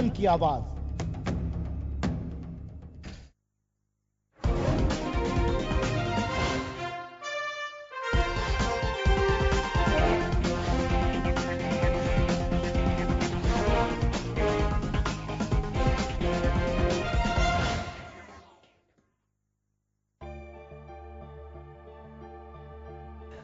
की आवाज।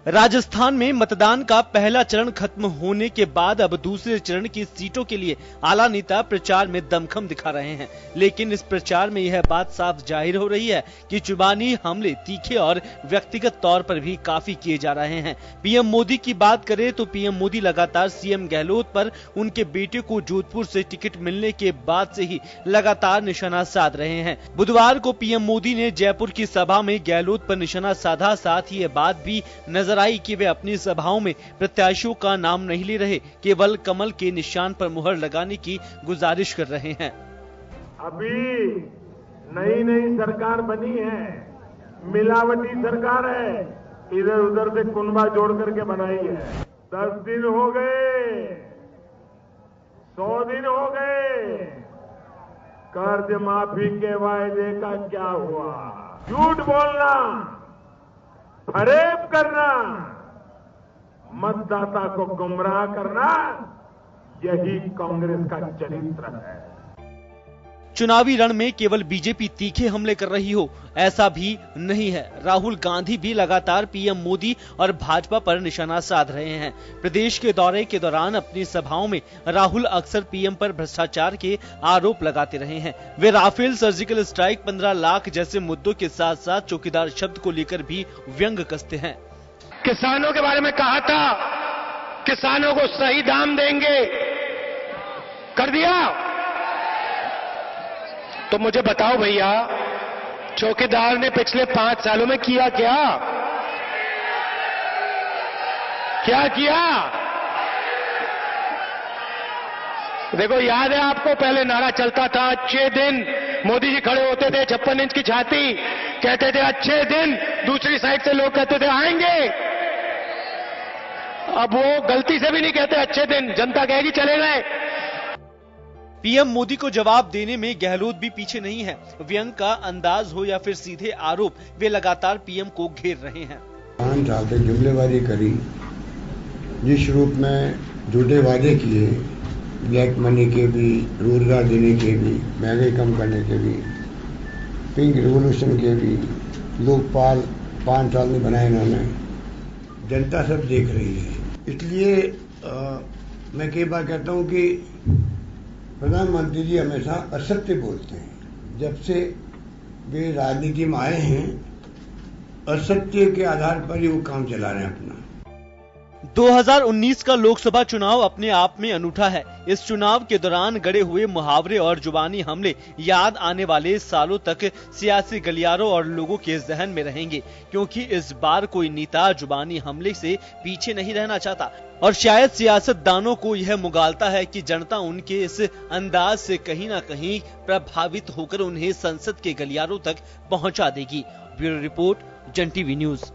राजस्थान में मतदान का पहला चरण खत्म होने के बाद अब दूसरे चरण की सीटों के लिए आला नेता प्रचार में दमखम दिखा रहे हैं, लेकिन इस प्रचार में यह बात साफ जाहिर हो रही है कि जुबानी हमले तीखे और व्यक्तिगत तौर पर भी काफी किए जा रहे हैं। पीएम मोदी की बात करें तो पीएम मोदी लगातार सीएम गहलोत पर उनके बेटे को जोधपुर से टिकट मिलने के बाद से ही लगातार निशाना साध रहे हैं। बुधवार को पीएम मोदी ने जयपुर की सभा में गहलोत पर निशाना साधा, साथ ही ये बात भी नजर आई कि वे अपनी सभाओं में प्रत्याशियों का नाम नहीं ले रहे, केवल कमल के निशान पर मुहर लगाने की गुजारिश कर रहे हैं। अभी नई नई सरकार बनी है, मिलावटी सरकार है, इधर उधर से कुनबा जोड़ करके बनाई है। 10 दिन हो गए, 100 दिन हो गए, कर्ज माफी के वायदे का क्या हुआ? झूठ बोलना, फरेब करना, मतदाता को गुमराह करना, यही कांग्रेस का चरित्र है। चुनावी रण में केवल बीजेपी तीखे हमले कर रही हो, ऐसा भी नहीं है। राहुल गांधी भी लगातार पीएम मोदी और भाजपा पर निशाना साध रहे हैं। प्रदेश के दौरे के दौरान अपनी सभाओं में राहुल अक्सर पीएम पर भ्रष्टाचार के आरोप लगाते रहे हैं। वे राफेल, सर्जिकल स्ट्राइक, 15 लाख जैसे मुद्दों के साथ साथ चौकीदार शब्द को लेकर भी व्यंग कसते हैं। किसानों के बारे में कहा था, किसानों को सही दाम देंगे, कर दिया? तो मुझे बताओ भैया, चौकीदार ने पिछले 5 सालों में किया क्या? क्या किया? देखो, याद है आपको, पहले नारा चलता था अच्छे दिन, मोदी जी खड़े होते थे 56 इंच की छाती, कहते थे अच्छे दिन, दूसरी साइड से लोग कहते थे आएंगे। अब वो गलती से भी नहीं कहते अच्छे दिन, जनता कहेगी चले गए। पीएम मोदी को जवाब देने में गहलोत भी पीछे नहीं है। व्यंग का अंदाज हो या फिर सीधे आरोप, वे लगातार पीएम को घेर रहे हैं। 5 साल तक जुमलेबाजी करी, जिस रूप में झूठे वादे किए, ब्लैक मनी के भी, रोजगार देने के भी, महंगाई कम करने के भी, पिंक रिवोल्यूशन के भी, लोकपाल 5 साल में बनाए इन्होंने, जनता सब देख रही है। इसलिए मैं कई बार कहता हूँ कि प्रधानमंत्री जी हमेशा असत्य बोलते हैं। जब से वे राजनीति में आए हैं, असत्य के आधार पर ही वो काम चला रहे हैं अपना। 2019 का लोकसभा चुनाव अपने आप में अनूठा है। इस चुनाव के दौरान गड़े हुए मुहावरे और जुबानी हमले याद आने वाले सालों तक सियासी गलियारों और लोगों के जहन में रहेंगे, क्योंकि इस बार कोई नेता जुबानी हमले से पीछे नहीं रहना चाहता। और शायद सियासतदानों को यह मुगालता है कि जनता उनके इस अंदाज से कहीं ना कहीं प्रभावित होकर उन्हें संसद के गलियारों तक पहुंचा देगी। ब्यूरो रिपोर्ट, जन टीवी न्यूज।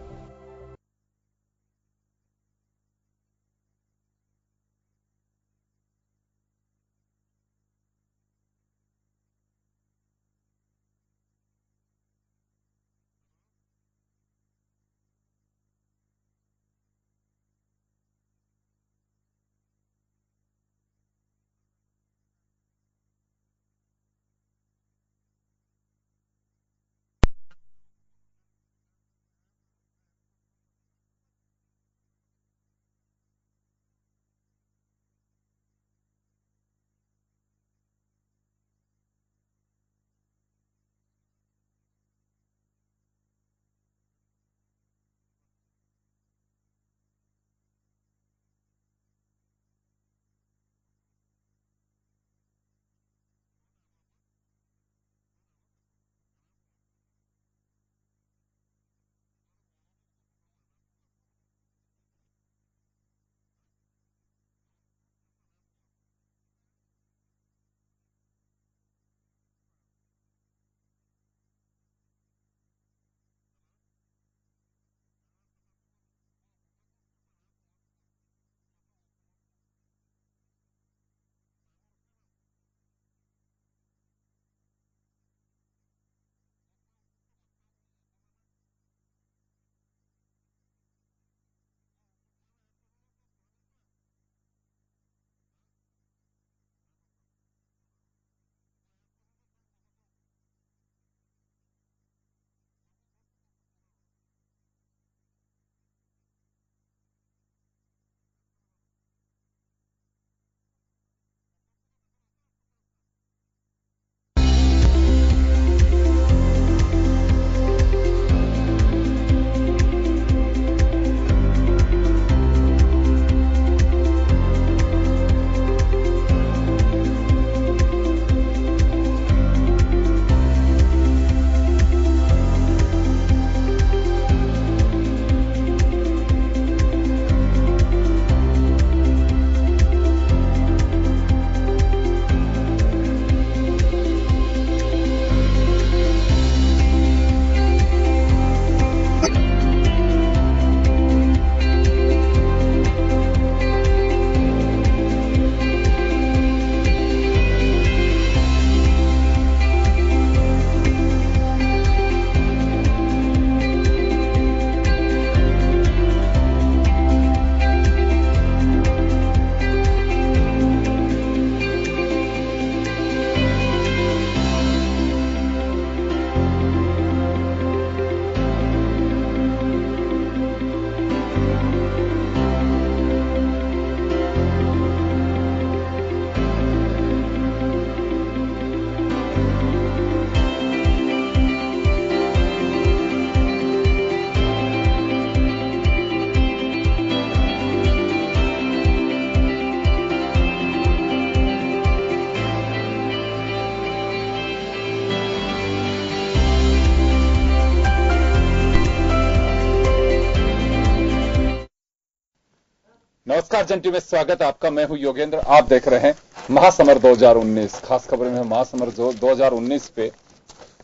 नमस्कार जन टीवी में स्वागत है आपका। मैं हूं योगेंद्र। आप देख रहे हैं महासमर 2019। खास खबर में महासमर 2019 पे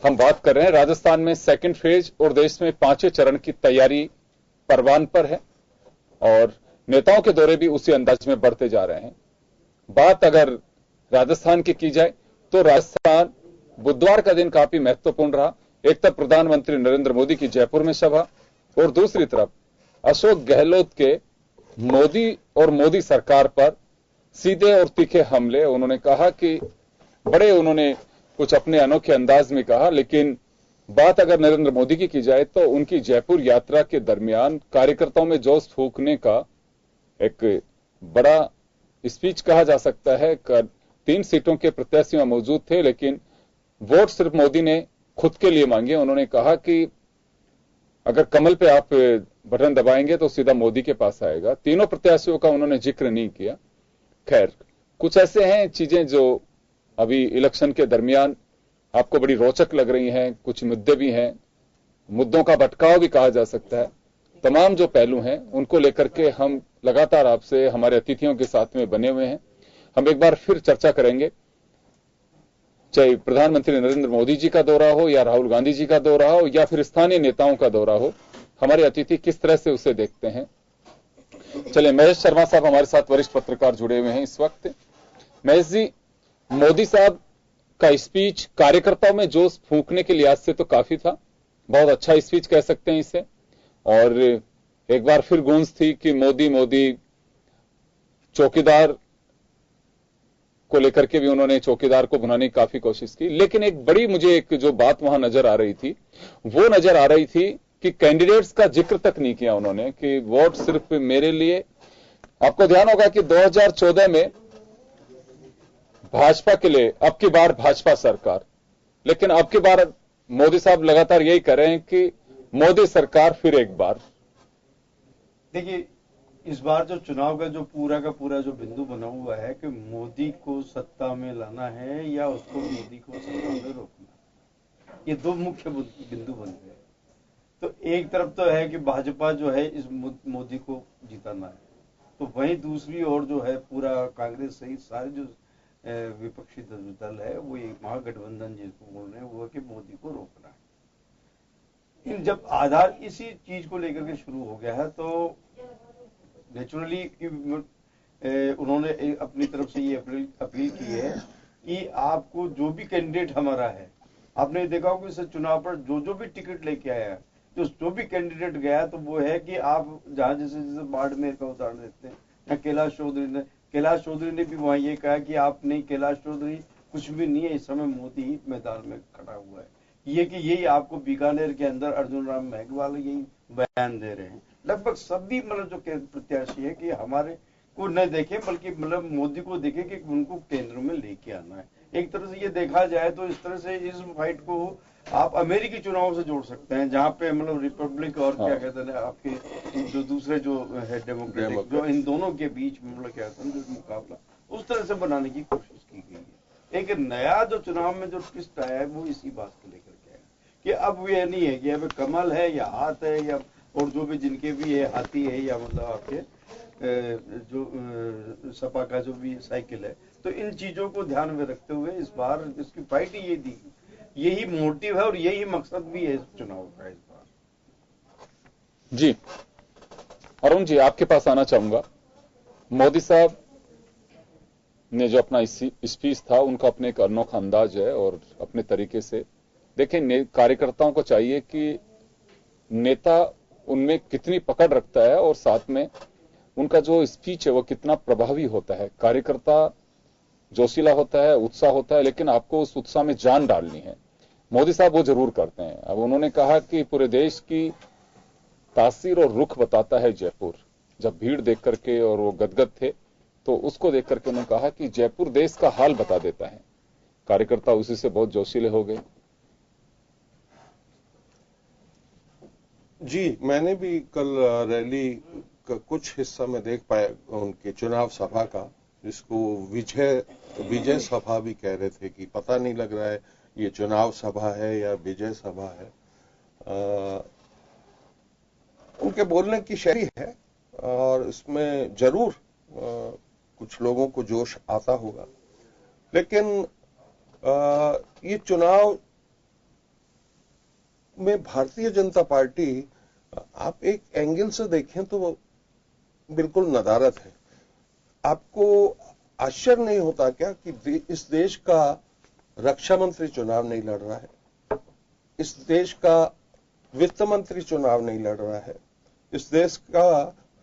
हम बात कर रहे हैं। राजस्थान में सेकंड फेज और देश में 5वें चरण की तैयारी परवान पर है और नेताओं के दौरे भी उसी अंदाज में बढ़ते जा रहे हैं। बात अगर राजस्थान की की जाए तो राजस्थान बुधवार का दिन काफी महत्वपूर्ण रहा। एक तरफ प्रधानमंत्री नरेंद्र मोदी की जयपुर में सभा और दूसरी तरफ अशोक गहलोत के मोदी और मोदी सरकार पर सीधे और तीखे हमले। उन्होंने कहा कि उन्होंने कुछ अपने अनोखे अंदाज में कहा, लेकिन बात अगर नरेंद्र मोदी की जाए तो उनकी जयपुर यात्रा के दरमियान कार्यकर्ताओं में जोश फूंकने का एक बड़ा स्पीच कहा जा सकता है। 3 सीटों के प्रत्याशी मौजूद थे, लेकिन वोट सिर्फ मोदी ने खुद के लिए मांगे। उन्होंने कहा कि अगर कमल पे आप बटन दबाएंगे तो सीधा मोदी के पास आएगा। तीनों प्रत्याशियों का उन्होंने जिक्र नहीं किया। खैर, कुछ ऐसे हैं चीजें जो अभी इलेक्शन के दरमियान आपको बड़ी रोचक लग रही हैं। कुछ मुद्दे भी हैं, मुद्दों का भटकाव भी कहा जा सकता है। तमाम जो पहलू हैं उनको लेकर के हम लगातार आपसे हमारे अतिथियों के साथ में बने हुए हैं। हम एक बार फिर चर्चा करेंगे, चाहे प्रधानमंत्री नरेंद्र मोदी जी का दौरा हो या राहुल गांधी जी का दौरा हो या फिर स्थानीय नेताओं का दौरा हो, हमारे अतिथि किस तरह से उसे देखते हैं। चलिए, महेश शर्मा साहब हमारे साथ वरिष्ठ पत्रकार जुड़े हुए हैं इस वक्त। महेश जी, मोदी साहब का स्पीच कार्यकर्ताओं में जोश फूंकने के लिहाज से तो काफी था, बहुत अच्छा स्पीच कह सकते हैं इसे। और एक बार फिर गूंज थी कि मोदी मोदी। चौकीदार को लेकर के भी उन्होंने चौकीदार को भुनाने की काफी कोशिश की, लेकिन एक बड़ी मुझे एक जो बात वहां नजर आ रही थी वो नजर आ रही थी कि कैंडिडेट्स का जिक्र तक नहीं किया उन्होंने कि वोट सिर्फ मेरे लिए। आपको ध्यान होगा कि 2014 में भाजपा के लिए अब की बार भाजपा सरकार, लेकिन अब की बार मोदी साहब लगातार यही कर रहे हैं कि मोदी सरकार फिर एक बार। देखिए, इस बार जो चुनाव का जो पूरा का पूरा जो बिंदु बना हुआ है कि मोदी को सत्ता में लाना है या उसको मोदी को सत्ता में रोकना, ये 2 मुख्य बिंदु बन गए। तो एक तरफ तो है कि भाजपा जो है इस मोदी को जिताना है, तो वहीं दूसरी ओर जो है पूरा कांग्रेस सहित सारे जो विपक्षी दल है वो एक महागठबंधन जिसको बोल रहे हैं वो है कि मोदी को रोकना है। इन जब आधार इसी चीज को लेकर के शुरू हो गया है तो नेचुरली उन्होंने अपनी तरफ से ये अपील की है कि आपको जो भी कैंडिडेट हमारा है, आपने देखा होगा इस चुनाव पर जो भी टिकट लेके आया, जो भी कैंडिडेट गया, तो वो है कि आप जहां जैसे बाड़मेर का उदाहरण देते हैं या कैलाश चौधरी ने भी वहां ये कहा कि आप नहीं, कैलाश चौधरी कुछ भी नहीं है, इस समय मोदी ही मैदान में खड़ा हुआ है। ये कि यही आपको बीकानेर के अंदर अर्जुन राम मेघवाल यही बयान दे रहे हैं। लगभग सभी मतलब जो प्रत्याशी है कि हमारे को न देखे बल्कि मतलब मोदी को देखे कि उनको केंद्र में लेके आना है। एक तरह से ये देखा जाए तो इस तरह से इस फाइट को आप अमेरिकी चुनाव से जोड़ सकते हैं, जहां पे मतलब रिपब्लिक और क्या कहते हैं आपके जो दूसरे जो है डेमोक्रेटिक, जो इन दोनों के बीच मतलब क्या कहते हैं मुकाबला, उस तरह से बनाने की कोशिश की गई है। एक नया जो चुनाव में जो ट्विस्ट आया है वो इसी बात को लेकर के आया कि अब ये नहीं है कि अब कमल है या हाथ है या और जो भी जिनके भी है हाथी है या मतलब आपके जो सपा का जो भी साइकिल है, तो इन चीजों को ध्यान में रखते हुए इस बार इसकी फाइट ही ये दी, यही मोटिव है और यही मकसद भी है इस चुनाव का इस बार। जी अरुण जी, आपके पास आना चाहूंगा। मोदी साहब ने जो अपना स्पीच था उनका अपने एक अनोखा अंदाज है और अपने तरीके से देखें, कार्यकर्ताओं को चाहिए कि नेता उनमें कितनी पकड़ रखता है और साथ में उनका जो स्पीच है वो कितना प्रभावी होता है। कार्यकर्ता जोशीला होता है, उत्साह होता है, लेकिन आपको उस उत्साह में जान डालनी है। मोदी साहब वो जरूर करते हैं। अब उन्होंने कहा कि पूरे देश की तासीर और रुख बताता है जयपुर। जब भीड़ देख करके और वो गदगद थे तो उसको देख करके उन्होंने कहा कि जयपुर देश का हाल बता देता है। कार्यकर्ता उसी से बहुत जोशीले हो गए। जी, मैंने भी कल रैली का कुछ हिस्सा में देख पाया उनके चुनाव सभा का, जिसको विजय सभा भी कह रहे थे कि पता नहीं लग रहा है ये चुनाव सभा है या विजय सभा है। उनके बोलने की शैली है और इसमें जरूर कुछ लोगों को जोश आता होगा, लेकिन ये चुनाव में भारतीय जनता पार्टी आप एक एंगल से देखें तो बिल्कुल नदारत है। आपको आश्चर्य नहीं होता क्या कि इस देश का रक्षा मंत्री चुनाव नहीं लड़ रहा है, इस देश का वित्त मंत्री चुनाव नहीं लड़ रहा है, इस देश का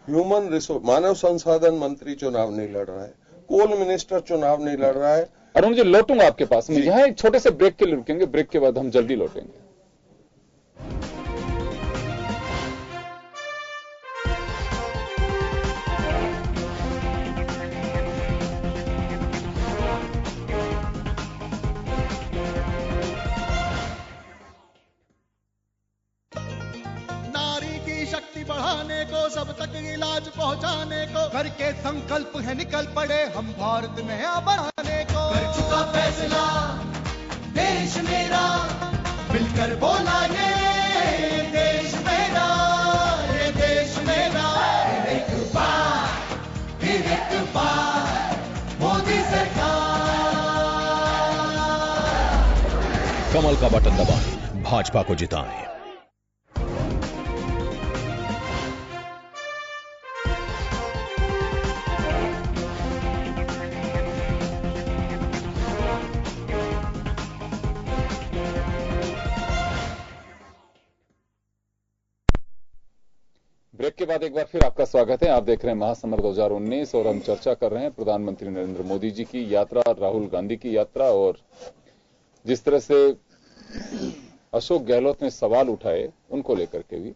ह्यूमन रिसोर्स मानव संसाधन मंत्री चुनाव नहीं लड़ रहा है, कोल मिनिस्टर चुनाव नहीं लड़ रहा है। अरुण जी, लौटूंगा आपके पास में, यहां एक छोटे से ब्रेक के लिए रुकेंगे, ब्रेक के बाद हम जल्दी लौटेंगे। बढ़ाने को, सब तक इलाज पहुंचाने को, करके संकल्प है निकल पड़े हम भारत में बढ़ाने को। कर चुका फैसला देश मेरा, मिलकर बोला ये देश मेरा, ये देश मेरा। फिर एक बार मोदी सरकार। कमल का बटन दबाएं, भाजपा को जिताएं। ब्रेक के बाद एक बार फिर आपका स्वागत है। आप देख रहे हैं महासमर 2019 और हम चर्चा कर रहे हैं प्रधानमंत्री नरेंद्र मोदी जी की यात्रा, राहुल गांधी की यात्रा, और जिस तरह से अशोक गहलोत ने सवाल उठाए उनको लेकर के भी।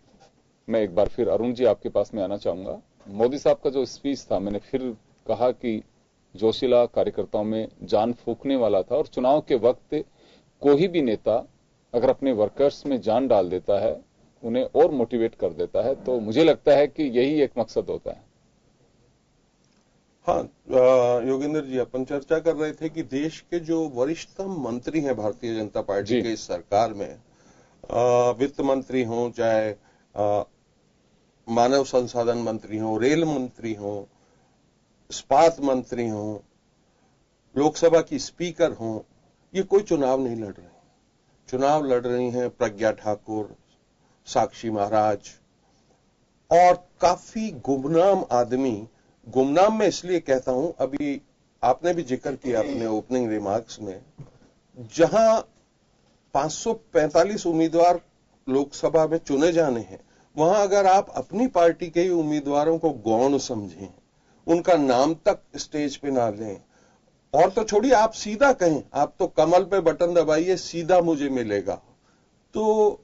मैं एक बार फिर अरुण जी आपके पास में आना चाहूंगा। मोदी साहब का जो स्पीच था, मैंने फिर कहा कि जोशीला, कार्यकर्ताओं में जान फूंकने वाला था, और चुनाव के वक्त कोई भी नेता अगर अपने वर्कर्स में जान डाल देता है, उन्हें और मोटिवेट कर देता है, तो मुझे लगता है कि यही एक मकसद होता है। हाँ योगेंद्र जी, अपन चर्चा कर रहे थे कि देश के जो वरिष्ठतम मंत्री हैं भारतीय जनता पार्टी के इस सरकार में, वित्त मंत्री हों, चाहे मानव संसाधन मंत्री हों, रेल मंत्री हों, इस्पात मंत्री हों, लोकसभा की स्पीकर हों, ये कोई चुनाव नहीं लड़ रहे हैं। चुनाव लड़ रही हैं प्रज्ञा ठाकुर, साक्षी महाराज और काफी गुमनाम आदमी। गुमनाम मैं इसलिए कहता हूं, अभी आपने भी जिक्र किया अपने ओपनिंग रिमार्क्स में, जहां 545 उम्मीदवार लोकसभा में चुने जाने हैं, वहां अगर आप अपनी पार्टी के ही उम्मीदवारों को गौण समझें, उनका नाम तक स्टेज पे ना लें, और तो छोड़िए आप सीधा कहें, आप तो कमल पे बटन दबाइए सीधा मुझे मिलेगा, तो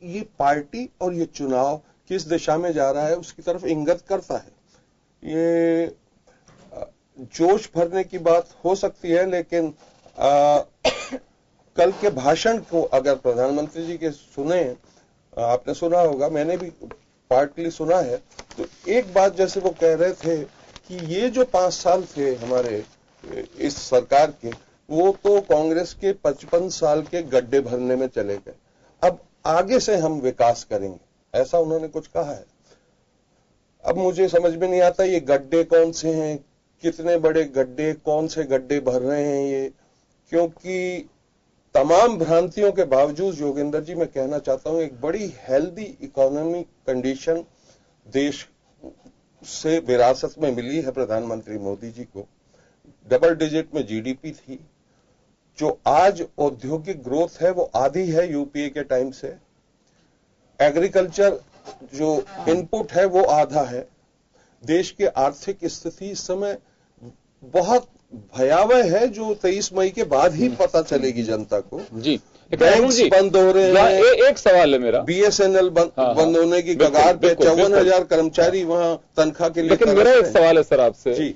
ये पार्टी और ये चुनाव किस दिशा में जा रहा है उसकी तरफ इंगित करता है। ये जोश भरने की बात हो सकती है, लेकिन कल के भाषण को अगर प्रधानमंत्री जी के सुने, आपने सुना होगा, मैंने भी पार्टली सुना है, तो एक बात जैसे वो कह रहे थे कि ये जो 5 साल थे हमारे इस सरकार के, वो तो कांग्रेस के 55 साल के गड्ढे भरने में चले गए, अब आगे से हम विकास करेंगे, ऐसा उन्होंने कुछ कहा है। अब मुझे समझ में नहीं आता ये गड्ढे कौन से हैं, कितने बड़े गड्ढे, कौन से गड्ढे भर रहे हैं ये, क्योंकि तमाम भ्रांतियों के बावजूद योगेंद्र जी मैं कहना चाहता हूं, एक बड़ी हेल्दी इकोनॉमिक कंडीशन देश से विरासत में मिली है प्रधानमंत्री मोदी जी को। डबल डिजिट में जीडीपी थी, जो आज औद्योगिक ग्रोथ है वो आधी है यूपीए के टाइम से, एग्रीकल्चर जो इनपुट है वो आधा है। देश की आर्थिक स्थिति इस समय बहुत भयावह है, जो 23 मई के बाद ही पता चलेगी जनता को। जी, बैंक्स बंद हो रहे हैं। एक सवाल है मेरा, बीएसएनएल बंद होने की कगार पे, 54,000 कर्मचारी वहां तनख्वाह के लिए। लेकिन मेरा एक सवाल है सर आपसे जी,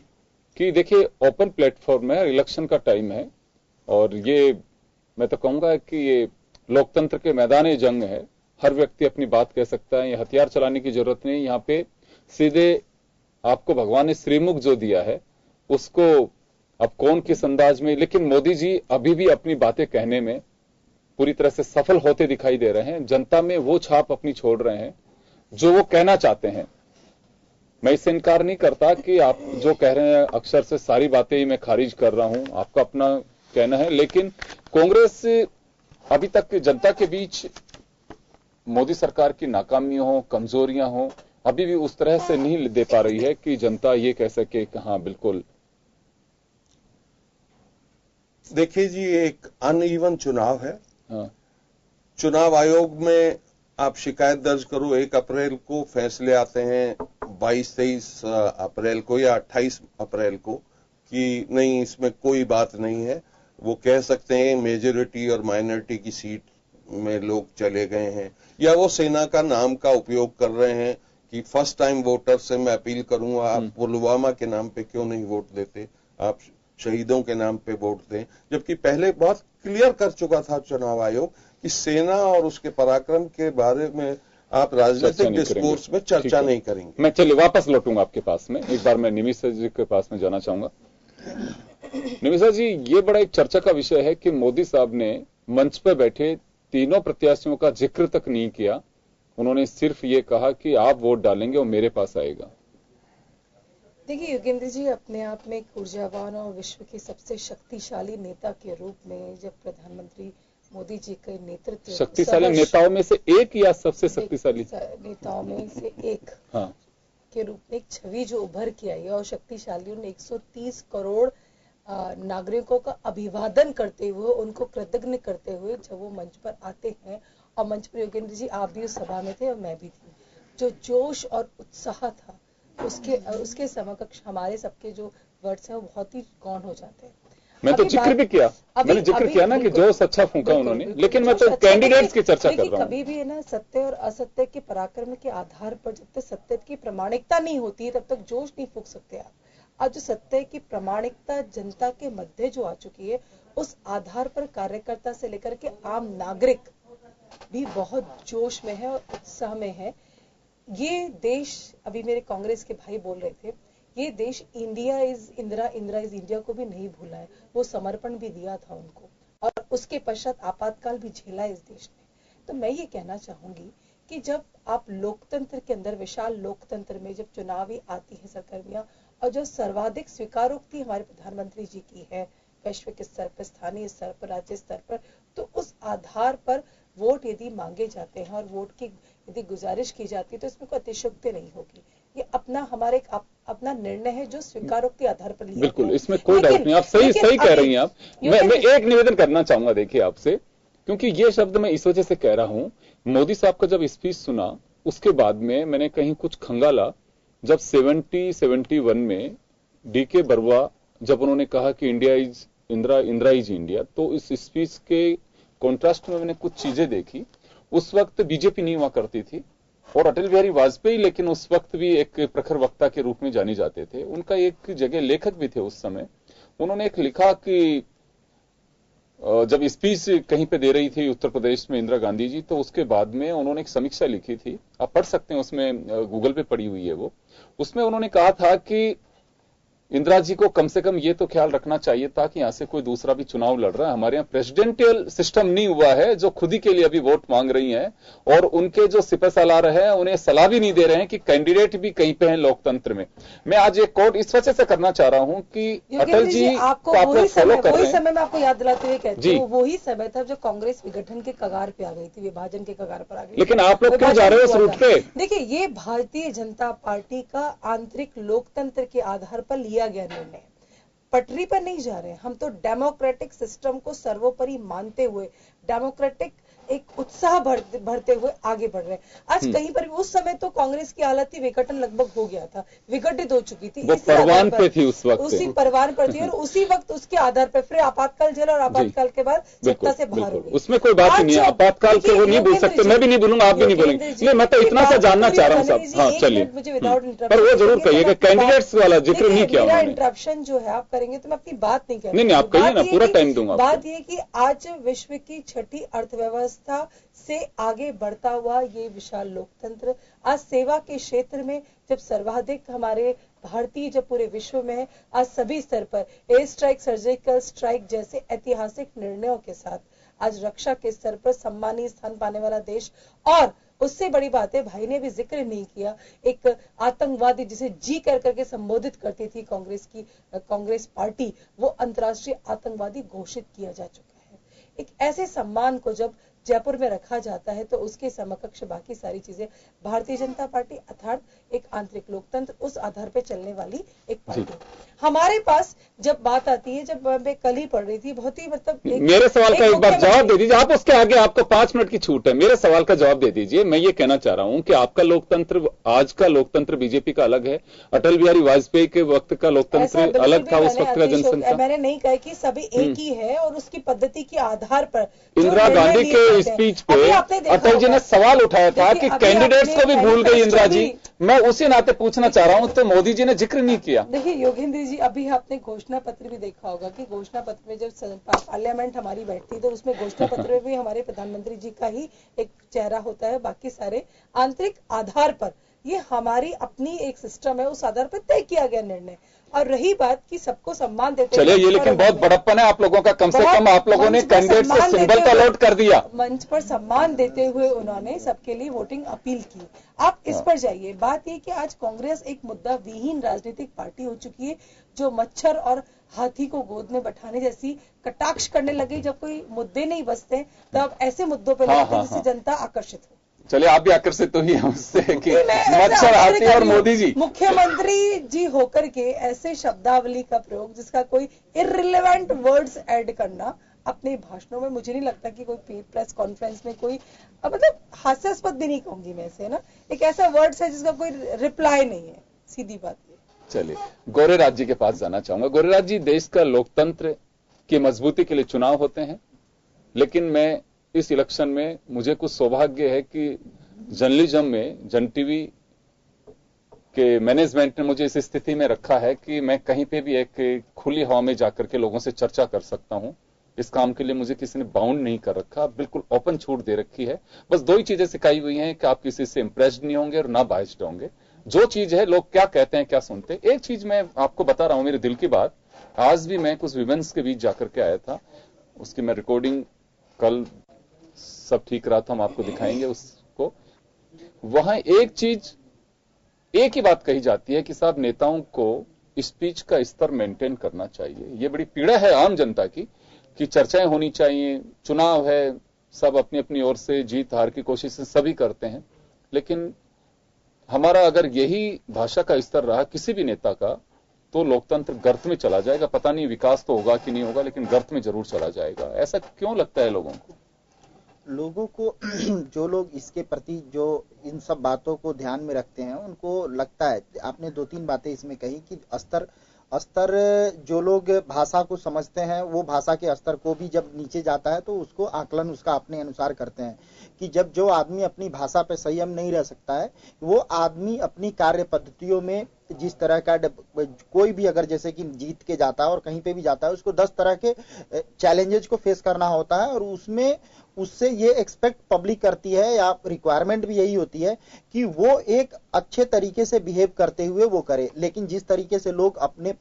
कि देखिए ओपन प्लेटफॉर्म है, इलेक्शन का टाइम है, और ये मैं तो कहूंगा कि ये लोकतंत्र के मैदान जंग है, हर व्यक्ति अपनी बात कह सकता है, ये हथियार चलाने की जरूरत नहीं। यहाँ पे सीधे आपको भगवान ने श्रीमुख जो दिया है उसको अब कौन किस अंदाज में, लेकिन मोदी जी अभी भी अपनी बातें कहने में पूरी तरह से सफल होते दिखाई दे रहे हैं, जनता में वो छाप अपनी छोड़ रहे हैं जो वो कहना चाहते हैं। मैं इससे इनकार नहीं करता कि आप जो कह रहे हैं अक्सर से सारी बातें ही मैं खारिज कर रहा हूं, आपका अपना कहना है, लेकिन कांग्रेस अभी तक जनता के बीच मोदी सरकार की नाकामियां हो, कमजोरियां हो, अभी भी उस तरह से नहीं दे पा रही है कि जनता ये कह सके कि हाँ बिल्कुल। देखिए जी, एक अनइवन चुनाव है। हाँ। चुनाव आयोग में आप शिकायत दर्ज करो, 1 अप्रैल को फैसले आते हैं, 22-23 अप्रैल को या 28 अप्रैल को, कि नहीं इसमें कोई बात नहीं है। वो कह सकते हैं मेजॉरिटी और माइनॉरिटी की सीट में लोग चले गए हैं, या वो सेना का नाम का उपयोग कर रहे हैं कि फर्स्ट टाइम वोटर से मैं अपील करूंगा, आप पुलवामा के नाम पे क्यों नहीं वोट देते, आप शहीदों के नाम पे वोट दें। जबकि पहले बहुत क्लियर कर चुका था चुनाव आयोग कि सेना और उसके पराक्रम के बारे में आप राजनीतिक डिस्कोर्स में चर्चा नहीं करेंगे। मैं चलिए वापस लौटूंगा आपके पास में, एक बार मैं निमिषा जी के पास में जाना चाहूंगा। निमिषा जी, ये बड़ा एक चर्चा का विषय है कि मोदी साहब ने मंच पर बैठे तीनों प्रत्याशियों का जिक्र तक नहीं किया, उन्होंने सिर्फ ये कहा कि आप वोट डालेंगे और मेरे पास आएगा। देखिए योगेंद्र जी, अपने आप में एक ऊर्जावान और विश्व के सबसे शक्तिशाली नेता के रूप में जब प्रधानमंत्री मोदी जी के नेतृत्व, शक्तिशाली नेताओं में से एक या सबसे शक्तिशाली नेताओं में से एक, हाँ, के रूप में एक छवि जो उभर के आई है, और शक्तिशालियों ने 130 करोड़ नागरिकों का अभिवादन करते हुए, उनको कृतज्ञ करते हुए जब वो मंच पर आते हैं, और मंच पर योगेंद्र जी आप भी उस सभा में थे और मैं भी थी, जो जोश और उत्साह था उसके समकक्ष हमारे सबके जो वर्ड्स हैं वो बहुत ही गौण हो जाते हैं। मैं तो जिक्र भी किया, मैंने जिक्र किया ना कि जोश अच्छा फूंका उन्होंने, लेकिन मैं तो कैंडिडेट्स की चर्चा कर रहा हूँ। कभी भी है ना, सत्य और असत्य के पराक्रम के आधार पर जब तक सत्य की प्रामाणिकता नहीं होती तब तक जोश नहीं फूंक सकते आप। आज जो सत्य की प्रामाणिकता जनता के मध्य जो आ चुकी है, उस आधार पर कार्यकर्ता से लेकर के आम नागरिक भी बहुत जोश में है और उत्साह में है। ये देश, अभी मेरे कांग्रेस के भाई बोल रहे थे, ये देश India is Indira, Indira is India को भी नहीं भूला है, वो समर्पण भी दिया था उनको, और उसके पश्चात आपातकाल भी झेला इस देश ने। तो मैं ये कहना चाहूंगी कि जब आप लोकतंत्र के अंदर, विशाल लोकतंत्र में जब चुनावी आती है सरगर्मियां, और जो सर्वाधिक स्वीकारोक्ति हमारे प्रधानमंत्री जी की है वैश्विक स्तर पर, स्थानीय स्तर पर, राज्य स्तर पर, तो उस आधार पर वोट यदि मांगे जाते हैं और वोट की यदि गुजारिश की जाती है तो इसमें कोई अतिशयोक्ति नहीं होगी। ये अपना हमारा एक अपना निर्णय है जो स्वीकारोक्ति आधार पर लिया। बिल्कुल, इसमें कोई डाउट नहीं, आप सही कह रही हैं आप। मैं एक निवेदन करना चाहूंगा देखिए आपसे, क्योंकि ये शब्द मैं इस वजह से कह रहा हूं, मोदी साहब का जब स्पीच सुना उसके बाद में मैंने कहीं कुछ खंगाला, जब 71 में डीके बरुआ जब उन्होंने कहा कि India is Indira, Indira is India, तो इस स्पीच के कॉन्ट्रास्ट में मैंने कुछ चीजें देखी। उस वक्त बीजेपी नहीं हुआ करती थी और अटल बिहारी वाजपेयी लेकिन उस वक्त भी एक प्रखर वक्ता के रूप में जाने जाते थे। उनका एक जगह लेखक भी थे उस समय, उन्होंने एक लिखा कि जब स्पीच कहीं पे दे रही थी उत्तर प्रदेश में इंदिरा गांधी जी, तो उसके बाद में उन्होंने एक समीक्षा लिखी थी, आप पढ़ सकते हैं, उसमें गूगल पे पड़ी हुई है वो। उसमें उन्होंने कहा था कि इंदिरा जी को कम से कम ये तो ख्याल रखना चाहिए था कि यहां से कोई दूसरा भी चुनाव लड़ रहा है, हमारे यहाँ प्रेसिडेंशियल सिस्टम नहीं हुआ है, जो खुद ही के लिए अभी वोट मांग रही हैं, और उनके जो सिपहसालार हैं उन्हें सलाह भी नहीं दे रहे हैं कि कैंडिडेट भी कहीं पे हैं लोकतंत्र में। मैं आज एक कोट इस वजह से करना चाह रहा हूं कि अटल जी आपको वही समय में आपको याद दिलाते हुए कहती हूँ, वही समय था जब कांग्रेस विघटन के कगार पे आ गई थी, विभाजन के कगार पर आ गई। लेकिन आप लोग क्यों जा रहे हो उस रूट पे? देखिए, ये भारतीय जनता पार्टी का आंतरिक लोकतंत्र के आधार पर लिया गया निर्णय, पटरी पर नहीं जा रहे हैं हम। तो डेमोक्रेटिक सिस्टम को सर्वोपरि मानते हुए, डेमोक्रेटिक एक उत्साह भरते हुए आगे बढ़ रहे हैं। आज कहीं पर भी, उस समय तो कांग्रेस की हालत थी, विघटन लगभग हो गया था, विघटित हो चुकी थी, वो परवान पे थी उस वक्त, उसी परवान पर थी, और उसी वक्त उसके आधार पर फिर आपातकाल झेला और आपातकाल के बाद सत्ता से बाहर हो गई। उसमें कोई बात नहीं है, आपातकाल के वो नहीं बोल सकते, मैं भी नहीं बोलूंगा, आप भी नहीं बोलेंगे। मैं तो इतना सा जानना चाह रहा हूँ साहब। हाँ चलिए, मुझे विदाउट इंटरप्शन, पर वो जरूर कहिएगा, कैंडिडेट्स वाला जिक्र नहीं किया। मेरा इंटरप्शन जो है आप करेंगे तो मैं अपनी बात नहीं करूंगा। नहीं, आप कहिए ना, पूरा टाइम दूंगा। बात ये कि आज विश्व की छठी अर्थव्यवस्था से आगे बढ़ता हुआ ये विशाल लोकतंत्र आज सेवा के क्षेत्र में जब सर्वाधिक हमारे भारतीय जब पूरे विश्व में है, आज सभी स्तर पर एयर स्ट्राइक, सर्जिकल स्ट्राइक जैसे ऐतिहासिक निर्णयों के साथ आज रक्षा के स्तर पर सम्मानीय स्थान पाने वाला देश, और उससे बड़ी बात है, भाई ने भी जिक्र नहीं किया, एक आतंकवादी जिसे जी कर करके संबोधित करती थी कांग्रेस पार्टी, वो अंतर्राष्ट्रीय आतंकवादी घोषित किया जा चुका है। एक ऐसे सम्मान को जब जयपुर में रखा जाता है तो उसके समकक्ष बाकी सारी चीजें, भारतीय जनता पार्टी अर्थात एक आंतरिक लोकतंत्र, उस आधार पर चलने वाली एक पार्टी। हमारे पास जब बात आती है, जब मैं कल ही पढ़ रही थी, बहुत ही मतलब मेरे सवाल का एक बार जवाब दे दीजिए। आप उसके आगे आपको 5 मिनट की छूट है, मेरे सवाल का जवाब दे दीजिए। मैं ये कहना चाह रहा हूं कि आपका लोकतंत्र, आज का लोकतंत्र बीजेपी का अलग है, अटल बिहारी वाजपेयी के वक्त का लोकतंत्र अलग था, उस वक्त का जनसंख्या। मैंने नहीं कहा कि सभी एक ही है और उसकी पद्धति के आधार पर। इंदिरा गांधी के स्पीच पे अटल जी ने सवाल उठाया था कि कैंडिडेट्स को भी भूल गई इंदिरा जी। मैं उसी नाते पूछना चाह रहा हूं, तो मोदी जी ने जिक्र नहीं किया। देखिए योगेंद्र जी, अभी आपने घोषणा पत्र भी देखा होगा कि घोषणा पत्र में जब पार्लियामेंट हमारी बैठती तो उसमें घोषणा पत्र में भी हमारे प्रधानमंत्री जी का ही एक चेहरा होता है, बाकी सारे आंतरिक आधार पर। ये हमारी अपनी एक सिस्टम है, उस आधार पर तय किया गया निर्णय। और रही बात कि सबको सम्मान देते, चलिए ये लेकिन बहुत बड़प्पन है आप लोगों का, कम से कम आप लोगों ने कैंडिडेट से सिंबल का अलॉट कर दिया। मंच पर सम्मान देते हुए उन्होंने सबके लिए वोटिंग अपील की। आप इस पर जाइए। बात ये कि आज कांग्रेस एक मुद्दा विहीन राजनीतिक पार्टी हो चुकी है, जो मच्छर और हाथी को गोद में बैठाने जैसी कटाक्ष करने लगी। जब कोई मुद्दे नहीं बचते तब ऐसे मुद्दों पर लगते हैं जिससे जनता आकर्षित हो। चलिए आप भी आकर्षित हुई हैं उससे कि मच्छर, हाथी और मोदी जी। मुख्यमंत्री जी होकर के ऐसे शब्दावली का प्रयोग जिसका कोई इररिलेवेंट वर्ड्स ऐड करना अपने भाषणों में, मुझे नहीं लगता कि कोई प्रेस कॉन्फ्रेंस में कोई मतलब हास्यास्पद भी नहीं कहूंगी मैं इसे ना, एक ऐसा वर्ड्स है जिसका कोई रिप्लाई नहीं है, सीधी बात है। चलिए गौरेराज जी के पास जाना चाहूंगा। गौरेराज जी, देश का लोकतंत्र की मजबूती के लिए चुनाव होते हैं, लेकिन मैं इस इलेक्शन में मुझे कुछ सौभाग्य है कि जर्नलिज्म में, जन टीवी के मैनेजमेंट ने मुझे इस स्थिति में रखा है कि मैं कहीं पे भी एक खुली हवा में जाकर के लोगों से चर्चा कर सकता हूं। इस काम के लिए मुझे किसी ने बाउंड नहीं कर रखा, बिल्कुल ओपन छूट दे रखी है। बस 2 ही चीजें सिखाई हुई हैं कि आप किसी से इंप्रेस्ड नहीं होंगे और ना बाइस्ड होंगे। जो चीज है लोग क्या कहते हैं, क्या सुनते हैं। एक चीज मैं आपको बता रहा हूं, मेरे दिल की बात। आज भी मैं कुछ विमेंस के बीच जाकर के आया था, उसकी मैं रिकॉर्डिंग कल सब ठीक रहा था, हम आपको दिखाएंगे उसको। वहां एक ही बात कही जाती है कि साहब नेताओं को स्पीच का स्तर मेंटेन करना चाहिए। ये बड़ी पीड़ा है आम जनता की कि चर्चाएं होनी चाहिए, चुनाव है, सब अपनी अपनी ओर से जीत हार की कोशिश सभी करते हैं, लेकिन हमारा अगर यही भाषा का स्तर रहा किसी भी नेता का, तो लोकतंत्र गर्त में चला जाएगा। पता नहीं विकास तो होगा कि नहीं होगा, लेकिन गर्त में जरूर चला जाएगा। ऐसा क्यों लगता है लोगों को? लोगों को जो लोग इसके प्रति जो इन सब बातों को ध्यान में रखते हैं, उनको लगता है, आपने 2-3 बातें इसमें कही कि स्तर जो लोग भाषा को समझते हैं, वो भाषा के स्तर को भी जब नीचे जाता है तो उसको आकलन उसका अपने अनुसार करते हैं कि जब जो आदमी अपनी भाषा पे संयम नहीं रह सकता है, वो आदमी अपनी कार्य पद्धतियों में जिस तरह का कोई भी अगर जैसे कि जीत के जाता है और कहीं पे भी जाता है, उसको 10 तरह के चैलेंजेस को फेस करना होता है और उसमें उससे ये एक्सपेक्ट पब्लिक करती है या रिक्वायरमेंट भी यही होती है कि वो एक अच्छे तरीके से बिहेव करते हुए वो करे। लेकिन जिस तरीके से लोग अपने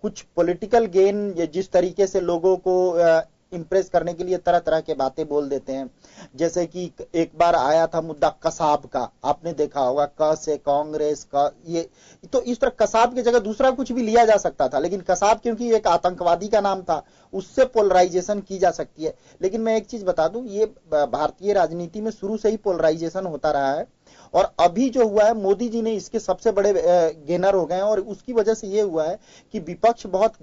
कुछ पॉलिटिकल गेन, जिस तरीके से लोगों को इंप्रेस करने के लिए तरह तरह के बातें बोल देते हैं, जैसे कि एक बार आया था मुद्दा कसाब का, आपने देखा होगा, क से कांग्रेस का, ये तो इस तरह कसाब की जगह दूसरा कुछ भी लिया जा सकता था, लेकिन कसाब क्योंकि एक आतंकवादी का नाम था, उससे पोलराइजेशन की जा सकती है। लेकिन मैं एक चीज बता दूं, ये भारतीय राजनीति में शुरू से ही पोलराइजेशन होता रहा है और अभी जो हुआ है, मोदी जी ने इसके सबसे बड़े गेनर हो गए हैं और उसकी वजह से ये हुआ है कि विपक्ष बहुत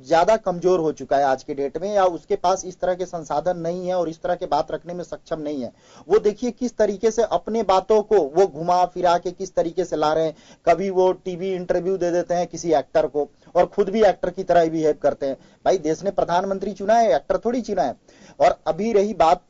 ज्यादा कमजोर हो चुका है आज के डेट में, या उसके पास इस तरह के संसाधन नहीं है और इस तरह के बात रखने में सक्षम नहीं है। वो देखिए किस तरीके से अपने बातों को वो घुमा फिरा के किस तरीके से ला रहे हैं। कभी वो टीवी इंटरव्यू दे देते हैं किसी एक्टर को और खुद भी एक्टर की तरह बिहेव करते हैं। भाई देश ने प्रधानमंत्री चुना है, एक्टर थोड़ी चुना है। और अभी रही बात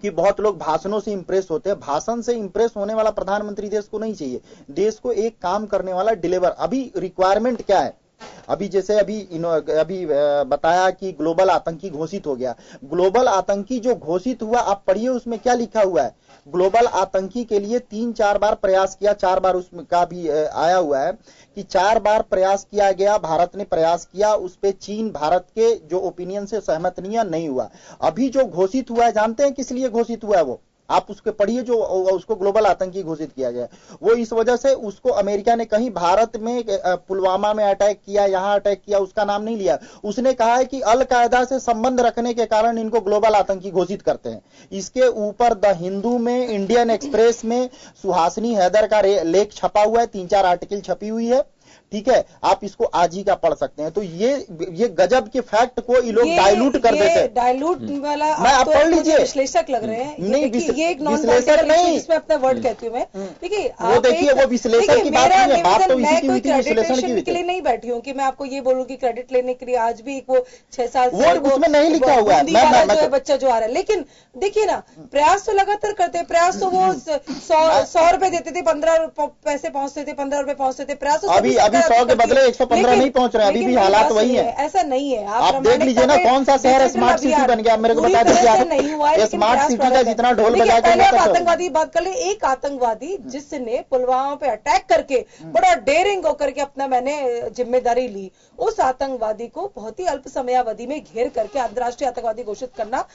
कि बहुत लोग भाषणों से इंप्रेस होते हैं, भाषण से इंप्रेस होने वाला प्रधानमंत्री देश को नहीं चाहिए। देश को एक काम करने वाला डिलीवर। अभी रिक्वायरमेंट क्या है? अभी जैसे अभी बताया कि ग्लोबल आतंकी घोषित हो गया। ग्लोबल आतंकी जो घोषित हुआ, आप पढ़िए उसमें क्या लिखा हुआ है। ग्लोबल आतंकी के लिए 3-4 बार प्रयास किया, 4 बार उसमें का भी आया हुआ है कि 4 बार प्रयास किया गया, भारत ने प्रयास किया, उस पे चीन भारत के जो ओपिनियन से सहमत नहीं हुआ। अभी जो घोषित हुआ है, जानते हैं किस लिए घोषित हुआ है? वो आप उसके पढ़िए जो उसको ग्लोबल आतंकी घोषित किया गया। वो इस वजह से उसको अमेरिका ने कहीं भारत में पुलवामा में अटैक किया, यहां अटैक किया, उसका नाम नहीं लिया। उसने कहा है कि अल कायदा से संबंध रखने के कारण इनको ग्लोबल आतंकी घोषित करते हैं। इसके ऊपर द हिंदू में, इंडियन एक्सप्रेस में सुहासिनी हैदर का लेख छपा हुआ है, 3-4 आर्टिकल छपी हुई है, ठीक है, आप इसको आज ही का पढ़ सकते हैं। तो ये गजब के फैक्ट को ये लोग डाइल्यूट कर देते हैं। डाइल्यूट वाला मैं आप पढ़ लीजिए, विश्लेषक लग रहे हैं। नहीं, ये एक नॉन विश्लेषक नहीं, इसमें अपना वर्ड कहती हूँ मैं। देखिए वो देखिए, वो विश्लेषण की बात नहीं है, बात तो इसी की हुई थी, विश्लेषण की के लिए नहीं बैठी हूँ कि मैं आपको ये बोलूँ कि क्रेडिट लेने के लिए आज भी वो 6 साल वो उसमें नहीं लिखा हुआ है बच्चा जो आ रहा है। लेकिन देखिए ना, प्रयास तो लगातार करते हैं। प्रयास तो वो 100 रुपए देते थे, 15 पैसे पहुंचते थे, 15 रुपए पहुंचते थे। प्रयास अभी 100 के बदले 115 नहीं पहुंच रहे, अभी भी हालात वही है। ऐसा नहीं है, आप देख लीजिए ना, कौन सा शहर स्मार्ट सिटी बन गया, मेरे को बता दीजिए आप। स्मार्ट सिटी का जितना ढोल बजा के आतंकवादी बात कर ले। एक आतंकवादी जिसने पुलवामा पे अटैक करके बड़ा डेयरिंग होकर के अपना मैंने जिम्मेदारी ली, उस आतंकवादी को बहुत ही अल्प समयावधि में घेर करके अंतर्राष्ट्रीय आतंकवादी घोषित करना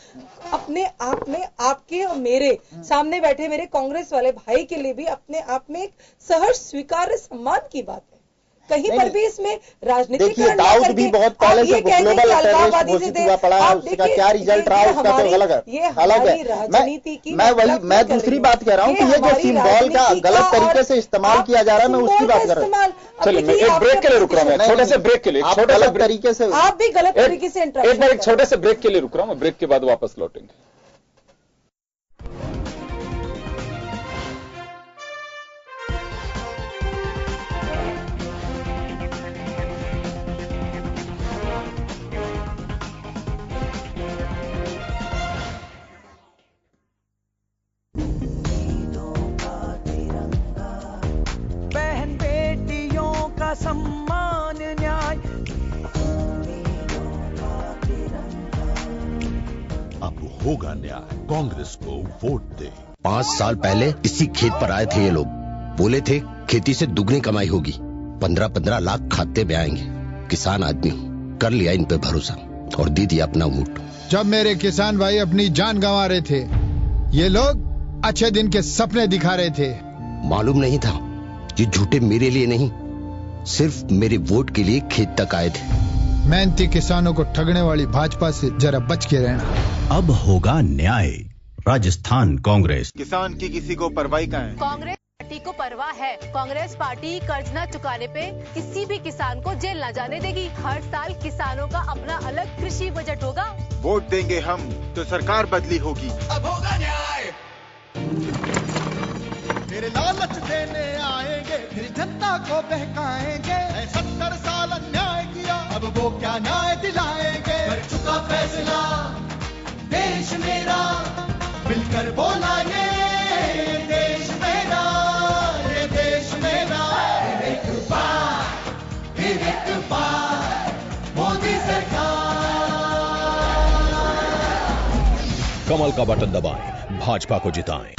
अपने आप में, आपके और मेरे सामने बैठे मेरे कांग्रेस वाले भाई के लिए भी अपने आप में एक सहर्ष स्वीकार्य सम्मान की बात है। कहीं पर भी इसमें राजनीतिक दाऊद भी बहुत पहले से ग्लोबल टेररिस्ट घोषित हुआ पड़ा है, उसका क्या रिजल्ट रहा उसका तो अलग है। मैं दूसरी बात कह रहा हूँ कि ये जो सिंबल का गलत तरीके से इस्तेमाल किया जा रहा है, मैं उसकी बात कर रहा हूँ। चलिए, मैं एक ब्रेक के लिए रुक रहा हूँ, छोटे से ब्रेक के लिए, गलत तरीके से आप भी गलत तरीके से एक बार एक छोटे से ब्रेक के लिए रुक रहा हूँ, ब्रेक के बाद वापस लौटेंगे। सम्मान न्याय, अब होगा न्याय, कांग्रेस को वोट दे। 5 साल पहले इसी खेत पर आए थे ये लोग, बोले थे खेती से दुगनी कमाई होगी, 15-15 लाख खाते में आएंगे। किसान आदमी कर लिया इन पे भरोसा और दे दिया अपना वोट। जब मेरे किसान भाई अपनी जान गंवा रहे थे, ये लोग अच्छे दिन के सपने दिखा रहे थे। मालूम नहीं था ये झूठे मेरे लिए नहीं, सिर्फ मेरे वोट के लिए खेत तक आए थे। मेहनती किसानों को ठगने वाली भाजपा से जरा बच के रहना। अब होगा न्याय, राजस्थान कांग्रेस। किसान की किसी को परवाह का है? कांग्रेस पार्टी को परवाह है। कांग्रेस पार्टी कर्ज न चुकाने पे किसी भी किसान को जेल न जाने देगी। हर साल किसानों का अपना अलग कृषि बजट होगा। वोट देंगे हम तो सरकार बदली होगी। अब होगा न्याय, फिर लालच देने आएंगे, फिर जनता को बहकाएंगे। 70 साल अन्याय किया, अब वो क्या न्याय दिलाएंगे। कर चुका फैसला देश मेरा, मिलकर बोला ये देश मेरा, ये देश मेरा। फिर एक बार मोदी सरकार। कमल का बटन दबाएं, भाजपा को जिताएं।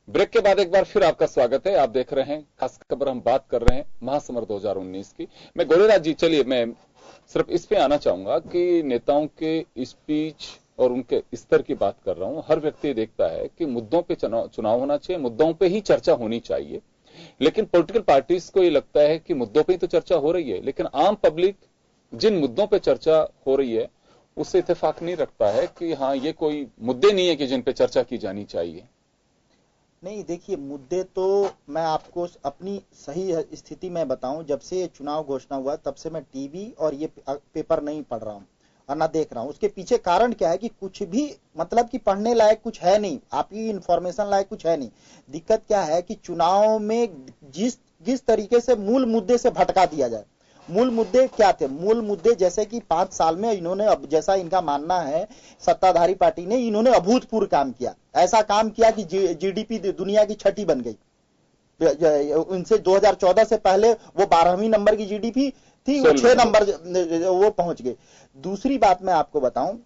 ब्रेक के बाद एक बार फिर आपका स्वागत है। आप देख रहे हैं खास खबर, हम बात कर रहे हैं महासमर 2019 की। मैं गोलेराज जी, चलिए मैं सिर्फ इस पे आना चाहूंगा कि नेताओं के स्पीच और उनके स्तर की बात कर रहा हूं। हर व्यक्ति देखता है कि मुद्दों पे चुनाव होना चाहिए, मुद्दों पे ही चर्चा होनी चाहिए, लेकिन पॉलिटिकल पार्टीज को ये लगता है कि मुद्दों पे ही तो चर्चा हो रही है, लेकिन आम पब्लिक जिन मुद्दों पे चर्चा हो रही है उससे इत्तेफाक नहीं रखता है कि हाँ ये कोई मुद्दे नहीं है कि जिन पे चर्चा की जानी चाहिए। नहीं, देखिए मुद्दे तो मैं आपको अपनी सही स्थिति में बताऊं, जब से ये चुनाव घोषणा हुआ तब से मैं टीवी और ये पेपर नहीं पढ़ रहा हूं और ना देख रहा हूं। उसके पीछे कारण क्या है कि कुछ भी मतलब कि पढ़ने लायक कुछ है नहीं, आपकी इंफॉर्मेशन लायक कुछ है नहीं। दिक्कत क्या है कि चुनाव में जिस तरीके से मूल मुद्दे से भटका दिया जाए, मूल मुद्दे क्या थे? मूल मुद्दे जैसे कि 5 साल में इन्होंने, अब जैसा इनका मानना है सत्ताधारी पार्टी ने, इन्होंने अभूतपूर्व काम किया। ऐसा काम किया कि जीडीपी दुनिया की 6ठी बन गई। उनसे 2014 से पहले वो 12वीं नंबर की जीडीपी थी, वो 6 नंबर वो पहुंच गए। दूसरी बात मैं आपको बताऊं